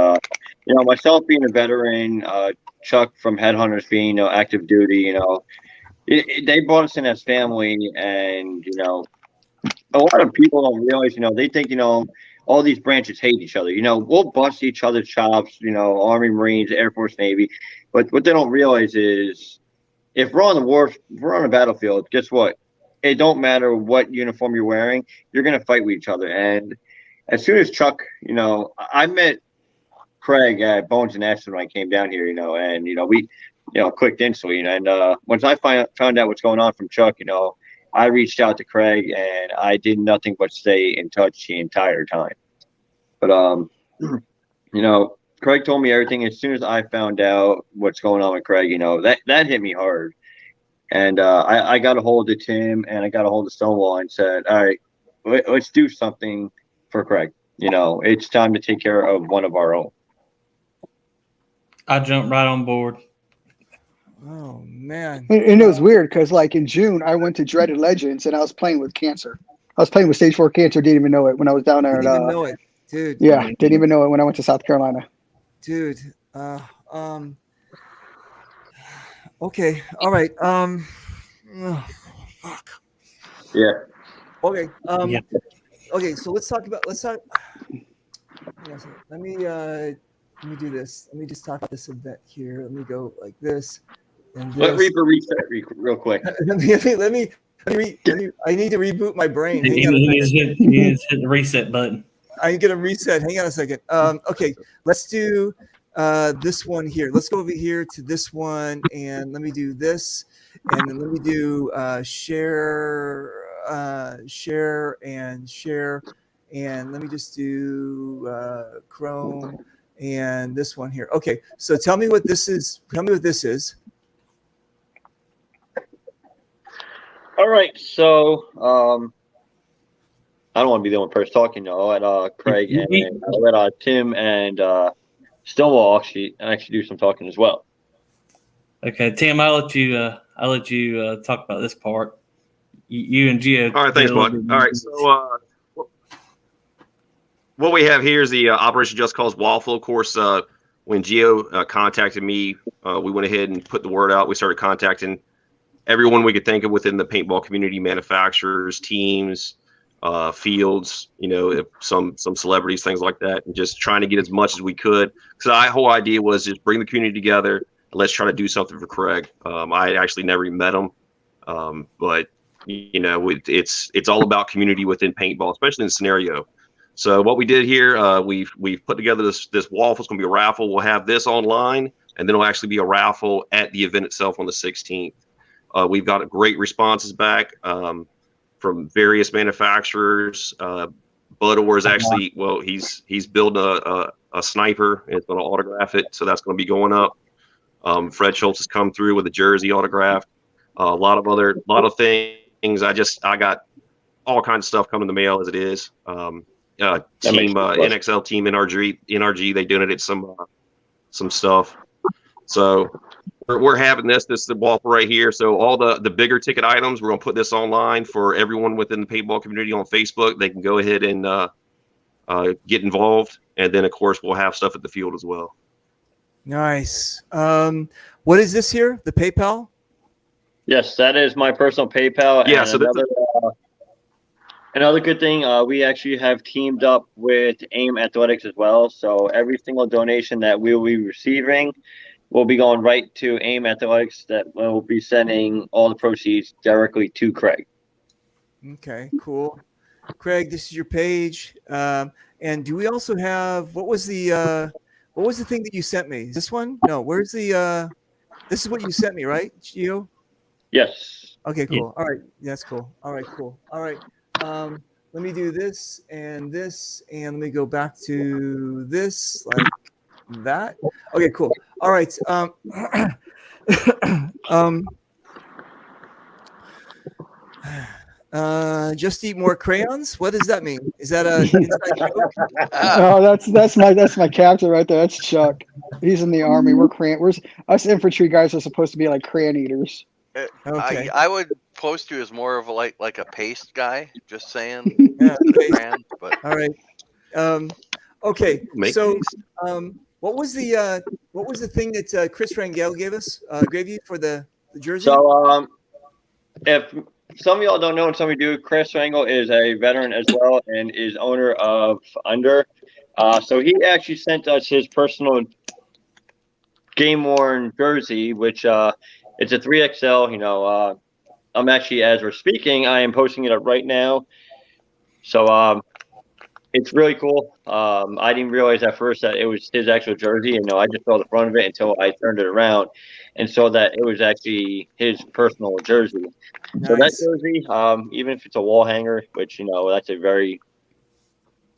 myself being a veteran, Chuck from Headhunters being active duty, they brought us in as family, and a lot of people don't realize, they think, all these branches hate each other. We'll bust each other's chops, Army, Marines, Air Force, Navy, but what they don't realize is if we're on the battlefield, guess what? It don't matter what uniform you're wearing, you're gonna fight with each other. And as soon as Chuck, I met Craig at Bones and Ashton when I came down here, and we, clicked instantly. And once I found out what's going on from Chuck, I reached out to Craig, and I did nothing but stay in touch the entire time. But Craig told me everything. As soon as I found out what's going on with Craig, that hit me hard. And I got a hold of Tim, and I got a hold of Stonewall and said, all right, let's do something for Craig. It's time to take care of one of our own. I jumped right on board. Oh man! And it was weird because, like, in June, I went to Dreaded Legends, and I was playing with cancer. I was playing with stage 4 cancer. Didn't even know it when I was down there. Didn't even know it, dude. Yeah, didn't even know it when I went to South Carolina. Dude. Okay. All right. Fuck. Yeah. Okay. Yeah. Okay. So let's talk. Let me do this. Let me just talk about this event here. Let me go like this and this. Let Reaper reset real quick. let me. I need to reboot my brain. He needs to hit the reset button. I'm gonna reset. Hang on a second. Okay. Let's do this one here. Let's go over here to this one, and let me do this, and then let me do share, and let me just do Chrome and this one here. Okay, so tell me what this is. Tell me what this is. All right, so I don't want to be the only person talking. I'll let Craig and I'll let Tim and Stonewall actually do some talking as well. Okay, Tim, I'll let you talk about this part. You and Gio. All right, thanks, Buck. All right, so what we have here is the Operation Just Cause Waffle. Of course, when Gio contacted me, we went ahead and put the word out. We started contacting everyone we could think of within the paintball community, manufacturers, teams, fields, some celebrities, things like that, and just trying to get as much as we could. Because the whole idea was just bring the community together and let's try to do something for Craig. I actually never even met him, but it's all about community within paintball, especially in the scenario. So what we did here, we've put together this waffle. It's going to be a raffle. We'll have this online, and then it'll actually be a raffle at the event itself on the 16th. We've got great responses back from various manufacturers. Bud Orr is actually, he's built a sniper and it's going to autograph it, so that's going to be going up. Fred Schultz has come through with a jersey autographed. A lot of things. I got all kinds of stuff coming in the mail as it is. NXL team NRG, they donated some stuff. So we're having this is the waffle right here. So all the bigger ticket items, we're gonna put this online for everyone within the paintball community on Facebook. They can go ahead and get involved, and then of course we'll have stuff at the field as well. Nice. What is this here? The PayPal? Yes, that is my personal PayPal. Yeah. And So another good thing, we actually have teamed up with AIM Athletics as well. So every single donation that we'll be receiving will be going right to AIM Athletics, that will be sending all the proceeds directly to Craig. Okay, cool. Craig, this is your page. And do we also have what was the thing that you sent me? Is this one? No, where's the this is what you sent me, right, Gio? Yes. Okay, cool. Yeah. All right. That's cool. All right, cool. All right. Let me do this, and let me go back to this like that. Okay, cool. All right. Just eat more crayons. What does that mean? Is that a inside joke? No, that's my captain right there. That's Chuck. He's in the army. We're us infantry guys are supposed to be like crayon eaters. Okay. I would post you as more of a like a paste guy. Just saying. Yeah, okay. Brand, but All right. Okay. Make So, these. what was the thing that Chris Rangel gave you for the jersey? So, if some of y'all don't know and some of you do, Chris Rangel is a veteran as well and is owner of Under. So he actually sent us his personal game worn jersey, which it's a 3XL. You know, I'm actually, as we're speaking, I am posting it up right now. So it's really cool. I didn't realize at first that it was his actual jersey. You know, I just saw the front of it until I turned it around and saw that it was actually his personal jersey. So that Nice. jersey, even if it's a wall hanger, which, you know, that's a very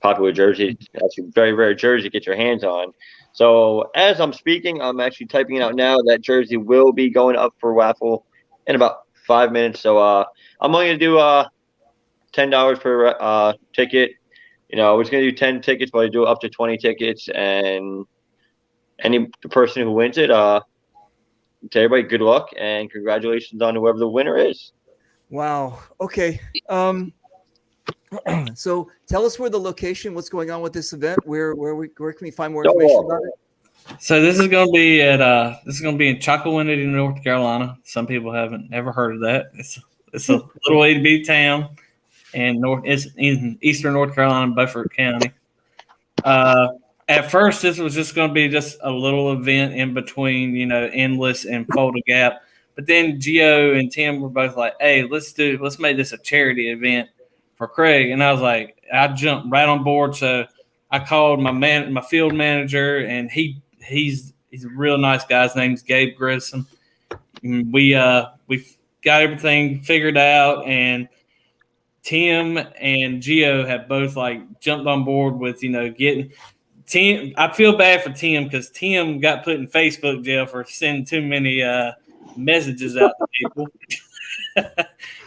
popular jersey, that's a very rare jersey to get your hands on. So as I'm speaking, I'm actually typing it out now. That jersey will be going up for Waffle in about 5 minutes. So I'm only going to do $10 per ticket. You know, I was going to do 10 tickets, but I do up to 20 tickets. And the person who wins it, to everybody, good luck and congratulations on whoever the winner is. Wow. Okay. So tell us where the location, what's going on with this event, where can we find more information about it? So this is going to be in Chocowinity, North Carolina. Some people haven't ever heard of that. It's a little itty bitty town, and it's in eastern North Carolina, Beaufort County. At first, this was just going to be just a little event in between, you know, Endless and Folda Gap. But then Gio and Tim were both like, "Hey, let's make this a charity event for Craig." And I was like, I jumped right on board. So I called my field manager, and he's a real nice guy. His name's Gabe Grissom. And we got everything figured out, and Tim and Gio have both like jumped on board with, you know, getting Tim. I feel bad for Tim because Tim got put in Facebook jail for sending too many messages out to people.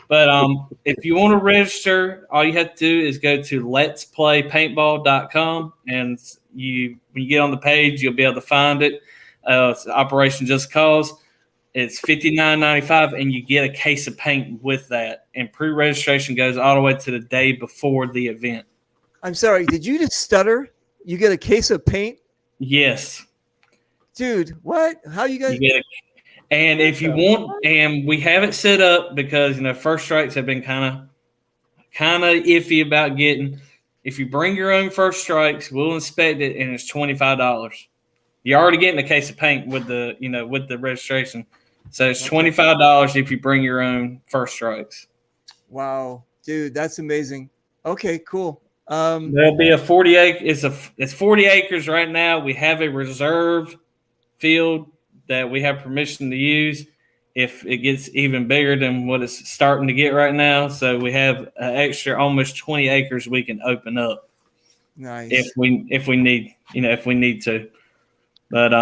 But if you want to register, all you have to do is go to letsplaypaintball.com, and when you get on the page, you'll be able to find it. It's Operation Just Cause. It's $59.95, and you get a case of paint with that. And pre-registration goes all the way to the day before the event. I'm sorry, did you just stutter? You get a case of paint? Yes. Dude, what? How you guys? And if you want, and we have it set up because, you know, first strikes have been kind of iffy about getting. If you bring your own first strikes, we'll inspect it, and it's $25. You're already getting a case of paint with the registration. So it's $25 if you bring your own first strikes. Wow, dude, that's amazing. Okay, cool. There'll be a 40 acre. It's 40 acres right now. We have a reserve field that we have permission to use if it gets even bigger than what it's starting to get right now. So we have an extra almost 20 acres we can open up. Nice. If we need to. But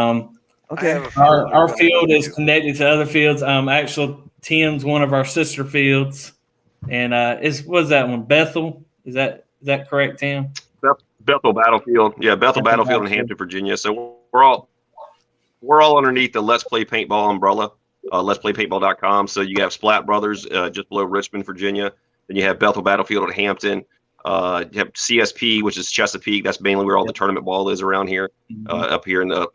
okay. Our field is connected to other fields. Actually, Tim's one of our sister fields, and what's that one? Bethel? Is that correct, Tim? Bethel Battlefield. Yeah, Bethel Battlefield in Hampton, Virginia. So we're all underneath the Let's Play Paintball umbrella, letsplaypaintball.com. So you have Splat Brothers just below Richmond, Virginia. Then you have Bethel Battlefield at Hampton. You have CSP, which is Chesapeake. That's mainly where all the tournament ball is around here, up here in the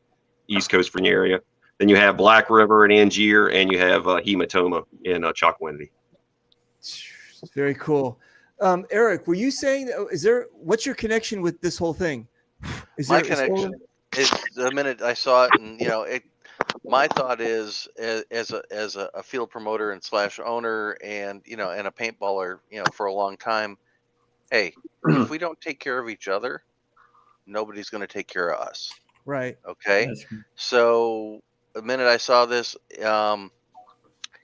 East Coast Virginia area. Then you have Black River and Angier, and you have Hematoma in Chocowinity. Very cool. Eric, were you saying, what's your connection with this whole thing? My connection is the minute I saw it, and you know, my thought is as a field promoter and / owner, and you know, and a paintballer, you know, for a long time. Hey, if we don't take care of each other, nobody's going to take care of us. Right. Okay. So the minute I saw this,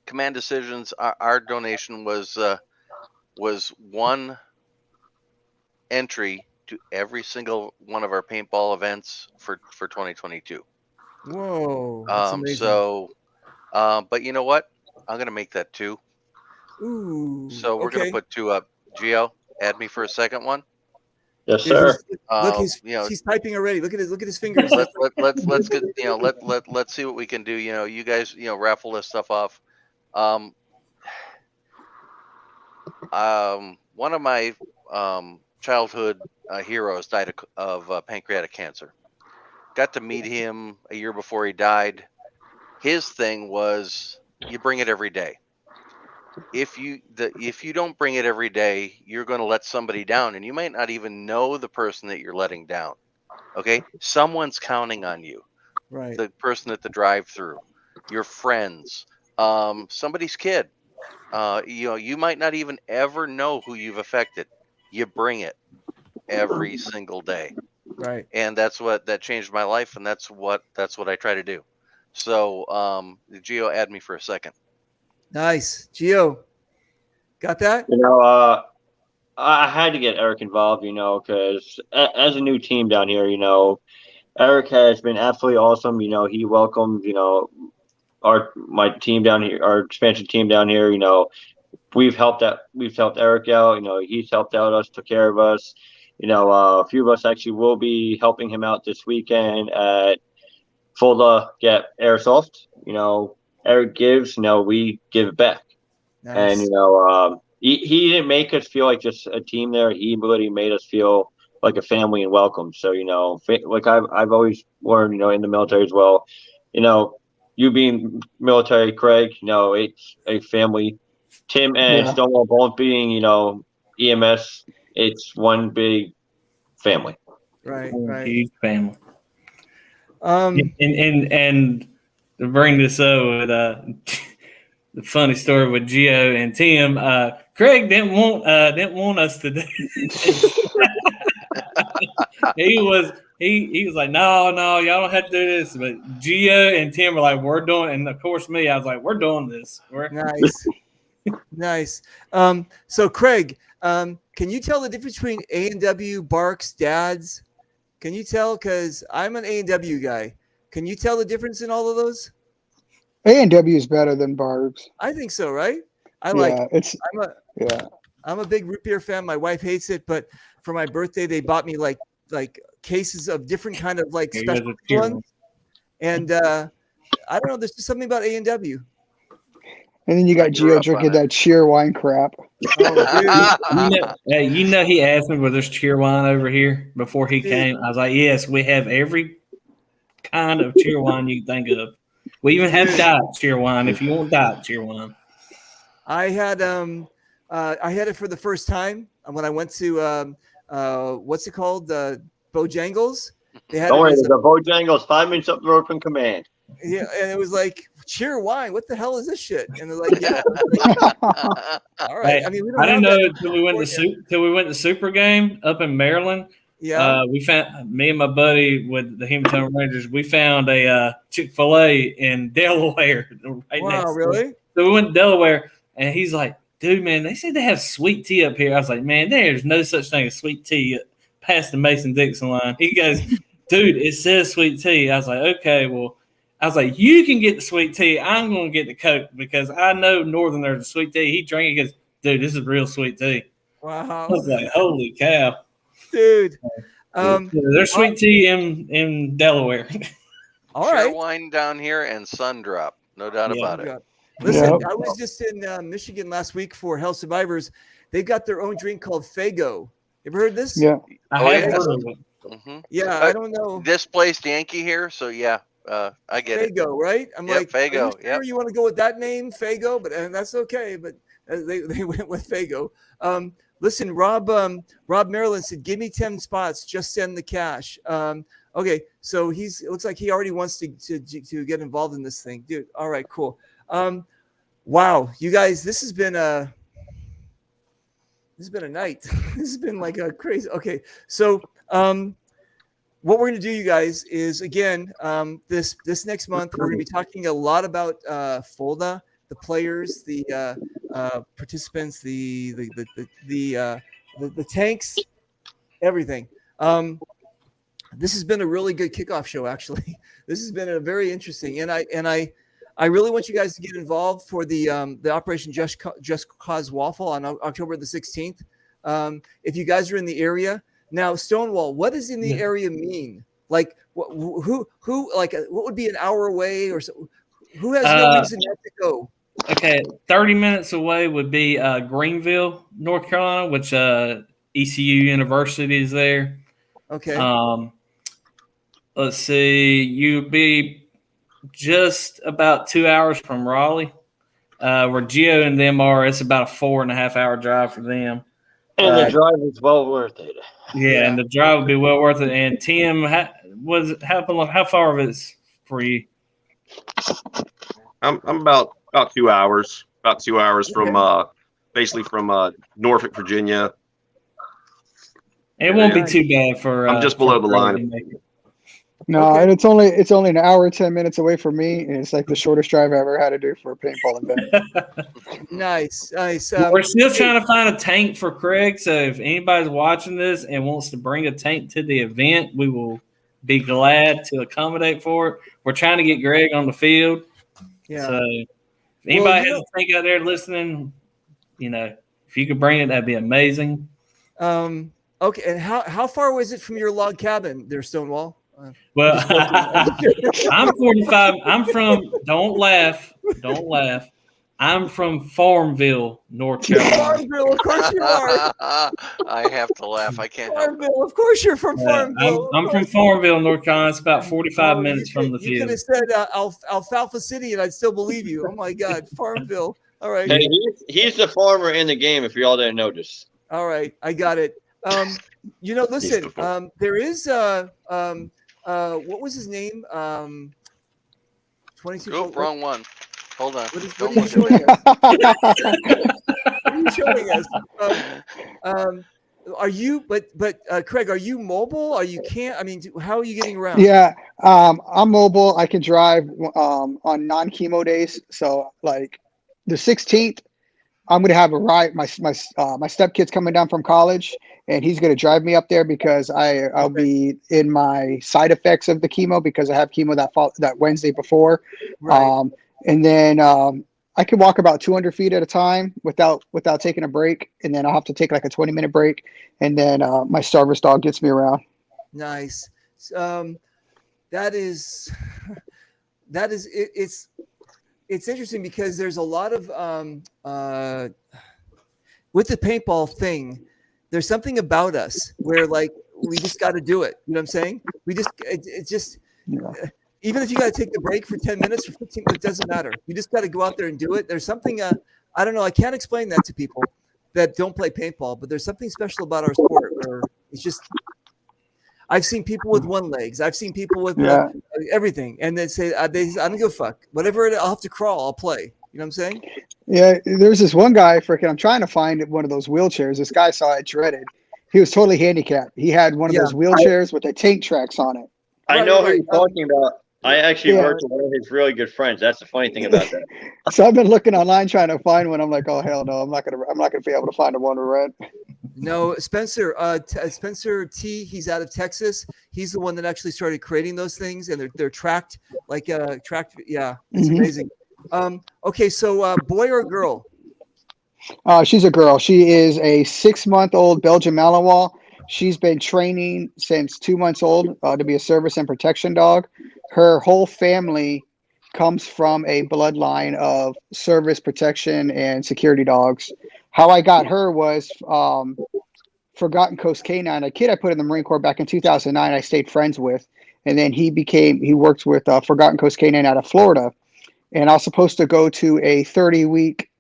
Command Decisions, our donation was one entry to every single one of our paintball events for 2022. Whoa. That's amazing. So, but you know what? I'm going to make that 2. Ooh. So we're going okay. to put 2 up. Geo, add me for a second one. Yes, Dude, sir. look, he's typing already. Look at his fingers. Let's get let's see what we can do. You guys raffle this stuff off. Um, one of my childhood heroes died of pancreatic cancer. Got to meet him a year before he died. His thing was you bring it every day. If you don't bring it every day, you're going to let somebody down, and you might not even know the person that you're letting down. Okay, someone's counting on you. Right. The person at the drive-through, your friends, somebody's kid. You might not even ever know who you've affected. You bring it every single day, Right. and that changed my life, and that's what I try to do. So, Geo, add me for a second. Nice. Gio. Got that? I had to get Eric involved, because as a new team down here, Eric has been absolutely awesome. He welcomed, my team down here, our expansion team down here. We've helped Eric out. He's helped out us, took care of us. A few of us actually will be helping him out this weekend at Fulda Get Airsoft. Eric gives, we give it back. Nice. And he didn't make us feel like just a team there. He really made us feel like a family and welcome. So like I've always learned, in the military as well. You being military, Craig, it's a family. Tim and Stonewall both being, EMS. It's one big family. Right. Huge family. Um. And to bring this up with the funny story with Gio and Tim, Craig didn't want us to do. he was like, no, y'all don't have to do this. But Gio and Tim were like, we're doing, and of course me, I was like, we're doing this. Nice. Nice. So Craig, can you tell the difference between A&W, Barks, Dads? Can you tell? Because I'm an A&W guy. Can you tell the difference in all of those? A&W is better than Barb's. I think so, right? I'm a big root beer fan. My wife hates it, but for my birthday, they bought me like cases of different kind of special ones. And I don't know. There's just something about A&W. And then you got Gio drinking that cheer wine crap. Oh, dude. He asked me whether there's cheer wine over here before he came. I was like, yes, we have every kind of cheer wine you can think of. We even have diet cheer wine if you want diet cheer wine. I had it for the first time when I went to what's it called, the Bojangles. They had Don't worry, the Bojangles 5 minutes up the road from command. Yeah, and it was like cheer wine. What the hell is this shit? And they're like, yeah. All right. Hey, I mean, I didn't know until we went to Super Game up in Maryland. Yeah. We found, me and my buddy with the Hematoma Rangers, we found a Chick-fil-A in Delaware. Wow, really? So we went to Delaware, and he's like, dude, man, they say they have sweet tea up here. I was like, man, there's no such thing as sweet tea past the Mason-Dixon line. He goes, dude, it says sweet tea. I was like, okay, well, I was like, you can get the sweet tea. I'm going to get the Coke because I know Northern there's a sweet tea. He drank it. He goes, dude, this is real sweet tea. Wow. I was like, holy cow. Dude. There's sweet tea in Delaware. All right. Wine down here and Sundrop. No doubt about it. Listen, I was just in Michigan last week for Hell Survivors. They've got their own drink called Faygo. Ever heard this? Yeah. I have heard of it. Mm-hmm. Yeah, I don't know. Displaced Yankee here, so yeah. I get Faygo, right? I'm like, Faygo. Are you sure you want to go with that name, Faygo? But that's okay. But they went with Faygo. Listen, Rob Maryland said, "Give me 10 spots. Just send the cash." Okay, so it looks like he already wants to get involved in this thing, dude. All right, cool. Wow, you guys, this has been a night. This has been like a crazy. Okay, so what we're going to do, you guys, is again, this next month we're going to be talking a lot about Fulda, the players, the participants, the tanks, everything. This has been a really good kickoff show, actually. This has been a very interesting, and I really want you guys to get involved for the Operation Just Cause Waffle on October the 16th. If you guys are in the area now, Stonewall, what does in the area mean? Like, who, like, what would be an hour away or so? Who has no reason not to go? Okay, 30 minutes away would be Greenville, North Carolina, which ECU University is there. Okay. Let's see, you'd be just about 2 hours from Raleigh, where Geo and them are. It's about a 4.5 hour drive for them. And the drive is well worth it. Yeah, and the drive would be well worth it. And Tim, how far of it's for you? I'm about 2 hours. About 2 hours from basically from Norfolk, Virginia. It won't be too bad for. I'm just below the line. No, and it's only an hour and 10 minutes away from me, and it's like the shortest drive I ever had to do for a paintball event. Nice. We're still trying to find a tank for Craig, so if anybody's watching this and wants to bring a tank to the event, we will be glad to accommodate for it. We're trying to get Greg on the field. Yeah. So if anybody has a tank out there listening, if you could bring it, that'd be amazing. Okay, and how far was it from your log cabin there, Stonewall? Well, I'm 45. I'm from. Don't laugh. I'm from Farmville, North Carolina. Farmville, of course you are. I have to laugh. I can't help it. Farmville, of course you're from Farmville. I'm from Farmville, North Carolina. It's about 45 minutes from the You field. could have said Alfalfa City, and I'd still believe you. Oh my God, Farmville. All right. Hey, he's the farmer in the game. If y'all didn't notice. All right, I got it. Listen. There is what was his name? 22. Oh, wrong one. Hold on. What are you showing us? What are you showing us? Are you? But Craig, are you mobile? Are you can't? I mean, how are you getting around? Yeah, I'm mobile. I can drive on non-chemo days. So like the 16th, I'm gonna have a ride. My stepkid's coming down from college, and he's gonna drive me up there because I'll be in my side effects of the chemo because I have chemo that Wednesday before. Right. And then I can walk about 200 feet at a time without taking a break, and then I'll have to take like a 20-minute break, and then my service dog gets me around. Nice. That is it. It's interesting because there's a lot of with the paintball thing. There's something about us where like we just got to do it. You know what I'm saying? It's just. Even if you got to take the break for 10 minutes or 15 minutes, it doesn't matter. You just got to go out there and do it. There's something, I don't know. I can't explain that to people that don't play paintball, but there's something special about our sport where it's just, I've seen people with one legs. I've seen people with everything. And they say, I don't give a fuck. Whatever I'll have to crawl, I'll play. You know what I'm saying? Yeah. There's this one guy, I'm trying to find one of those wheelchairs. This guy saw it dreaded. He was totally handicapped. He had one of those wheelchairs with the tank tracks on it. I know who you're talking about. I actually worked with one of his really good friends. That's the funny thing about that. So I've been looking online trying to find one. I'm like, oh hell no, I'm not gonna be able to find one to rent. No, Spencer T. He's out of Texas. He's the one that actually started creating those things, and they're tracked like tracked. Yeah, it's amazing. Okay, so boy or girl? She's a girl. She is a 6-month-old Belgian Malinois. She's been training since 2 months old to be a service and protection dog. Her whole family comes from a bloodline of service, protection, and security dogs. How I got her was Forgotten Coast Canine, a kid I put in the Marine Corps back in 2009. I stayed friends with, and then he worked with Forgotten Coast Canine out of Florida. And I was supposed to go to a 30-week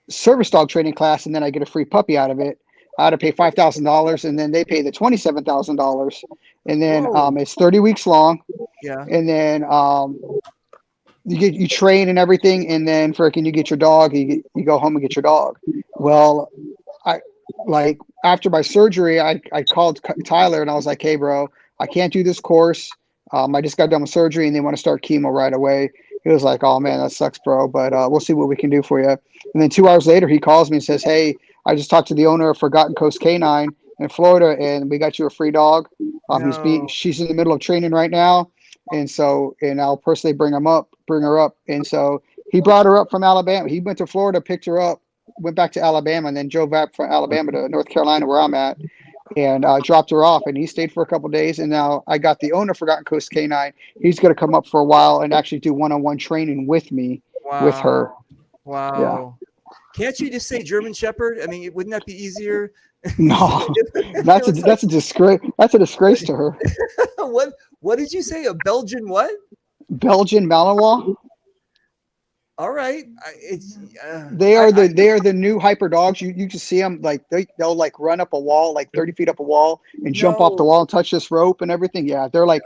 service dog training class, and then I get a free puppy out of it. I had to pay $5,000, and then they pay the $27,000, and then it's 30 weeks long. Yeah. And then you train and everything, and then you get your dog. You go home and get your dog. Well, after my surgery, I called Tyler and I was like, "Hey, bro, I can't do this course. I just got done with surgery, and they want to start chemo right away." He was like, "Oh man, that sucks, bro, but we'll see what we can do for you." And then 2 hours later, he calls me and says, "Hey, I just talked to the owner of Forgotten Coast Canine in Florida, and we got you a free dog. She's in the middle of training right now, and I'll personally bring her up. And so he brought her up from Alabama. He went to Florida, picked her up, went back to Alabama, and then drove back from Alabama to North Carolina, where I'm at, and dropped her off. And he stayed for a couple of days. And now I got the owner, Forgotten Coast Canine. He's going to come up for a while and actually do one-on-one training with me, with her. Wow. Can't you just say German Shepherd? I mean, wouldn't that be easier? No, that's a disgrace. That's a disgrace to her. What did you say? A Belgian what? Belgian Malinois. All right, they are the new hyper dogs. You just see them like they'll like run up a wall, like 30 feet up a wall, and jump off the wall and touch this rope and everything. Yeah, they're like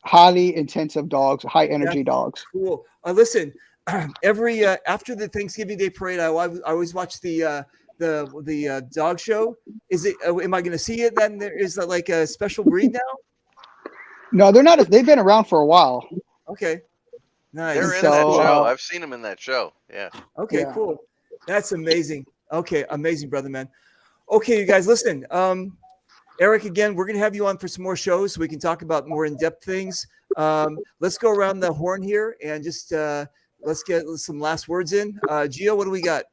highly intensive dogs, high energy dogs. Cool. Listen, every after the Thanksgiving Day parade, I always watch the dog show. Is it? Am I going to see it? Then there is like a special breed now. No, they're not. They've been around for a while. Okay. Nice. They're in that show. I've seen them in that show. Yeah. Okay, cool. That's amazing. Okay, amazing, brother, man. Okay, you guys, listen. Eric, again, we're going to have you on for some more shows so we can talk about more in-depth things. Let's go around the horn here and just let's get some last words in. Gio, what do we got?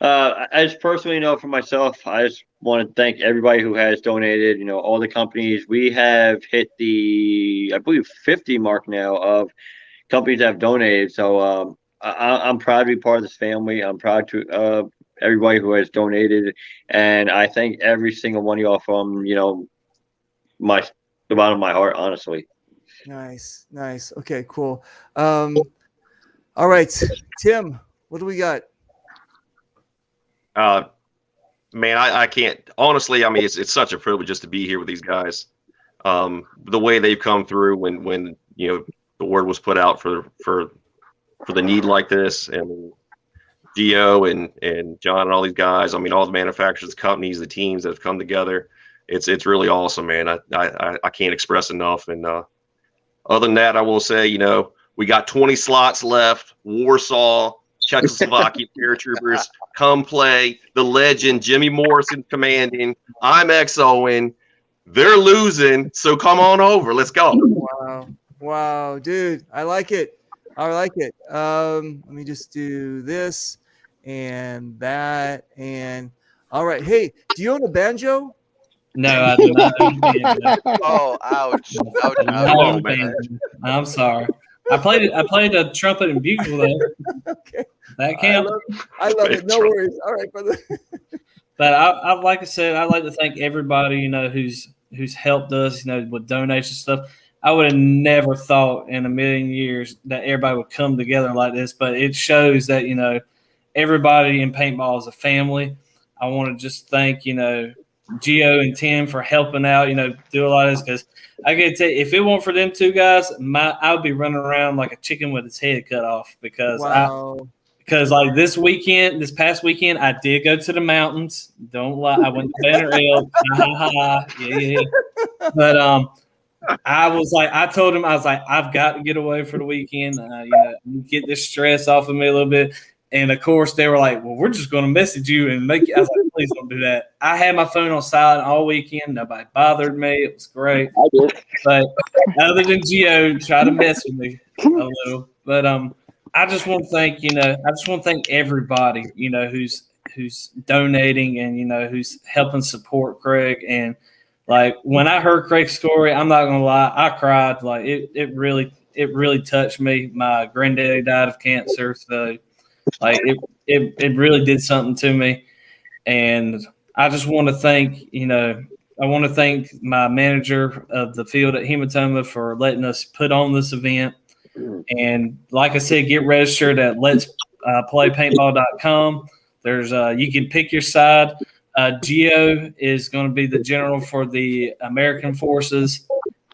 As personally, for myself, I just want to thank everybody who has donated, all the companies. We have hit the, I believe, 50 mark now of companies that have donated. So I'm proud to be part of this family. I'm proud to everybody who has donated. And I thank every single one of y'all from, the bottom of my heart, honestly. Nice. Okay, cool. All right, Tim, what do we got? Man, I can't honestly. I mean, it's such a privilege just to be here with these guys. The way they've come through when the word was put out for the need like this, and Gio and John and all these guys. I mean, all the manufacturers, the companies, the teams that have come together. It's really awesome, man. I can't express enough. And other than that, I will say, we got 20 slots left. Warsaw, Czechoslovakia paratroopers, come play. The legend Jimmy Morrison commanding. I'm XOing. They're losing, so come on over. Let's go. Wow, dude, I like it. Let me just do this and that, and all right. Hey, do you own a banjo? No, I do not own a banjo. Oh, ouch! I'm sorry. I played a trumpet and bugle though. Okay. That counts. I love it. No worries. All right, brother. But I like I said, I'd like to thank everybody, who's helped us, with donation stuff. I would have never thought in a million years that everybody would come together like this, but it shows that, everybody in paintball is a family. I want to just thank, Gio and Tim for helping out, do a lot of this, because I can tell you, if it weren't for them two guys, I would be running around like a chicken with its head cut off because like this past weekend, I did go to the mountains. Don't lie, I went to Banner Hill. Yeah. But I told him, I've got to get away for the weekend. Get this stress off of me a little bit. And of course, they were like, "Well, we're just going to message you and make you." I was like, "Please don't do that." I had my phone on silent all weekend. Nobody bothered me. It was great. I did. But other than Gio, try to mess with me a little. But I just want to thank everybody, who's donating and who's helping support Craig. And like when I heard Craig's story, I'm not gonna lie, I cried. Like it really touched me. My granddaddy died of cancer, so. Like it really did something to me, and I just want to thank my manager of the field at Hematoma for letting us put on this event. And like I said, get registered at letsplaypaintball.com. There's you can pick your side. Gio is going to be the general for the American forces,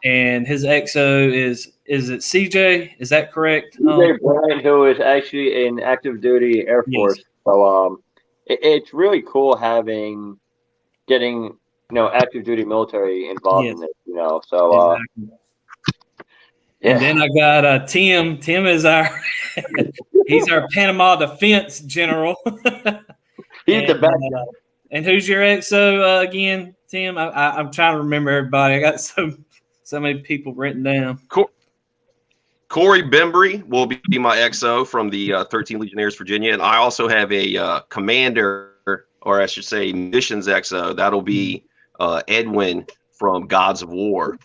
and his XO is it CJ? Is that correct? CJ Bryant, who is actually in active duty Air Force. Yes. So it's really cool getting active duty military involved in it. So exactly. Yeah. And then I got Tim. Tim is he's our Panama defense general. He's the best. And who's your XO again, Tim? I'm trying to remember everybody. I got so so many people written down. Corey Bembry will be my XO from the 13 Legionnaires, Virginia. And I also have a commander, or I should say missions XO. That'll be Edwin from Gods of War,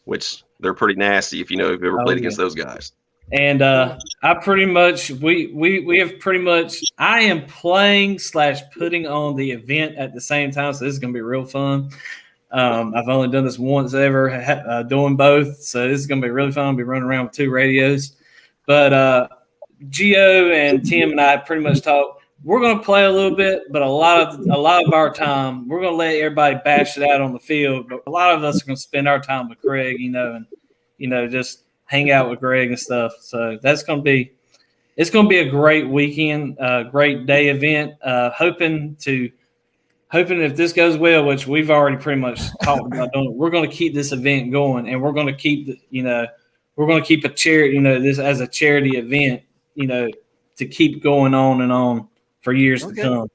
which they're pretty nasty if you've ever played against those guys. And I pretty much we have pretty much I am playing / putting on the event at the same time, so this is gonna be real fun. I've only done this once ever, doing both, so this is gonna be really fun. I'll be running around with 2 radios, but Gio and Tim and I pretty much talked. We're gonna play a little bit, but a lot of our time we're gonna let everybody bash it out on the field. But a lot of us are gonna spend our time with Craig, and just hang out with Greg and stuff. So it's going to be a great weekend, great day event. Hoping if this goes well, which we've already pretty much talked about doing, we're going to keep this event going, and we're going to keep a charity, this as a charity event, to keep going on and on for years to come.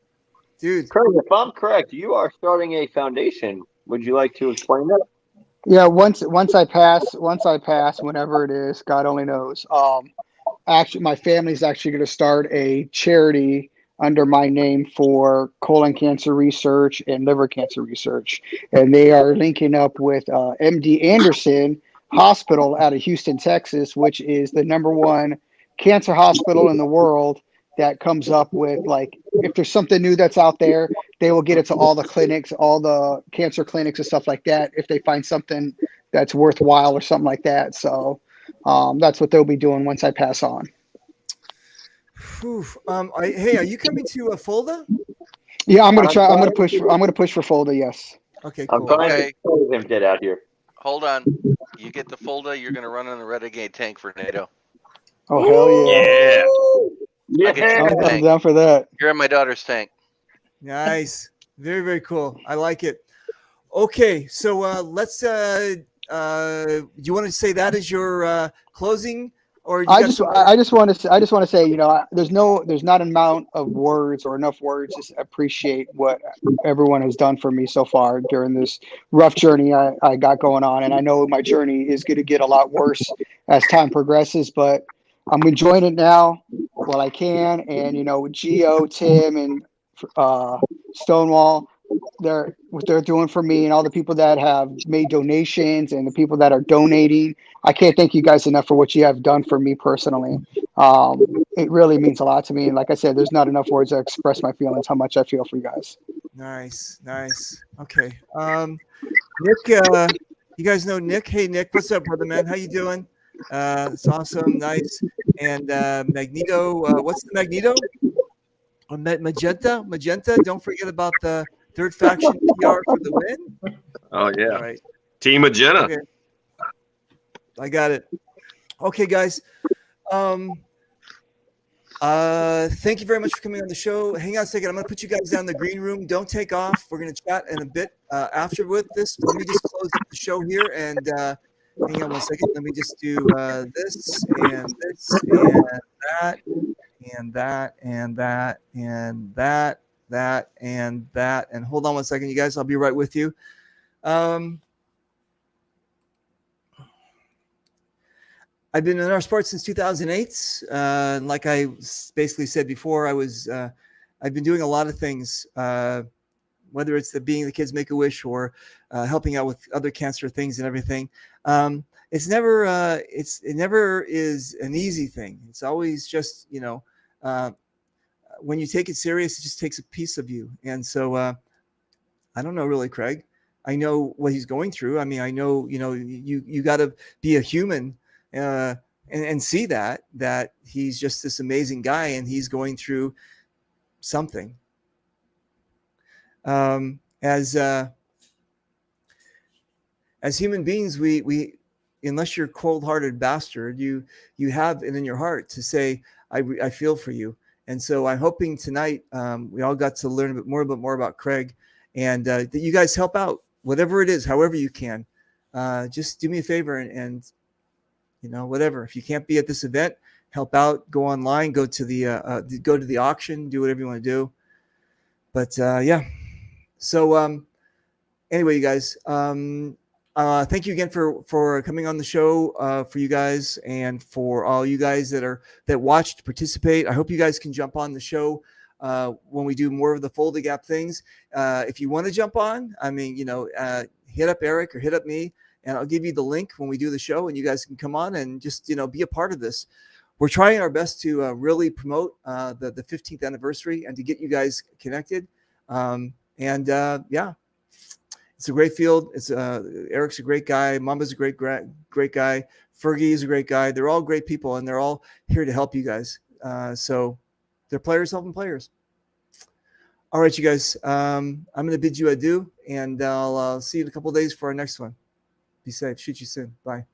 Dude, Craig, if I'm correct, you are starting a foundation. Would you like to explain that? Yeah, once I pass, whenever it is, God only knows. Actually, my family's actually going to start a charity under my name for colon cancer research and liver cancer research, and they are linking up with MD Anderson Hospital out of Houston, Texas, which is the #1 cancer hospital in the world. That comes up with, like, if there's something new that's out there, they will get it to all the clinics, all the cancer clinics and stuff like that, if they find something that's worthwhile or something like that. So that's what they'll be doing once I pass on. Hey, are you coming to Fulda? Yeah, I'm gonna try. I'm gonna push for Fulda. Yes. Okay, cool. I'm trying to close him dead out here. Hold on. You get to Fulda, you're going to run in the Renegade tank for NATO. Oh, hell yeah. Yeah. I'm down for that. You're in my daughter's tank. Nice. Very, very cool. I like it. Okay, so let's. Do you want to say that as your closing, or I just want to say, there's not an amount of words or enough words to appreciate what everyone has done for me so far during this rough journey I got going on, and I know my journey is going to get a lot worse as time progresses, but I'm enjoying it now while I can. And, Gio, Tim, and Stonewall, what they're doing for me, and all the people that have made donations and the people that are donating. I can't thank you guys enough for what you have done for me personally. It really means a lot to me. And like I said, there's not enough words to express my feelings, how much I feel for you guys. Nice. Okay. Nick, you guys know Nick? Hey, Nick, what's up, brother, man? How you doing? It's awesome. Nice. And Magneto, what's the Magneto? Magenta. Don't forget about the third faction PR for the win. Oh, yeah. All right. Team Magenta. Okay. I got it. Okay, guys. Thank you very much for coming on the show. Hang on a second. I'm going to put you guys down in the green room. Don't take off. We're going to chat in a bit after with this. Let me just close up the show here and hang on one second. Let me just do this and that and that and that and that and that. And hold on one second, you guys. I'll be right with you. I've been in our sports since 2008. Like I basically said before, I've been doing a lot of things, whether it's being the Kids Make-A-Wish or helping out with other cancer things and everything. It never is an easy thing. It's always just, when you take it serious, it just takes a piece of you. And so I don't know really, Craig. I know what he's going through. I mean, I know, you got to be a human and see that he's just this amazing guy and he's going through something. As human beings, we unless you're a cold-hearted bastard, you have it in your heart to say, I feel for you. And so I'm hoping tonight we all got to learn a bit more about Craig, and that you guys help out, whatever it is, however you can. Just do me a favor and whatever. If you can't be at this event, help out. Go online. Go to the auction. Do whatever you want to do. But yeah. So anyway, you guys, Thank you again for coming on the show, for you guys, and for all you guys that watched, participate. I hope you guys can jump on the show when we do more of the Fold the Gap things. If you want to jump on, I mean, hit up Eric or hit up me, and I'll give you the link when we do the show, and you guys can come on and just be a part of this. We're trying our best to really promote the 15th anniversary and to get you guys connected. Yeah. It's a great field. Eric's a great guy. Mamba's a great guy. Fergie is a great guy. They're all great people, and they're all here to help you guys. So they're players helping players. All right, you guys. I'm going to bid you adieu, and I'll see you in a couple of days for our next one. Be safe. Shoot you soon. Bye.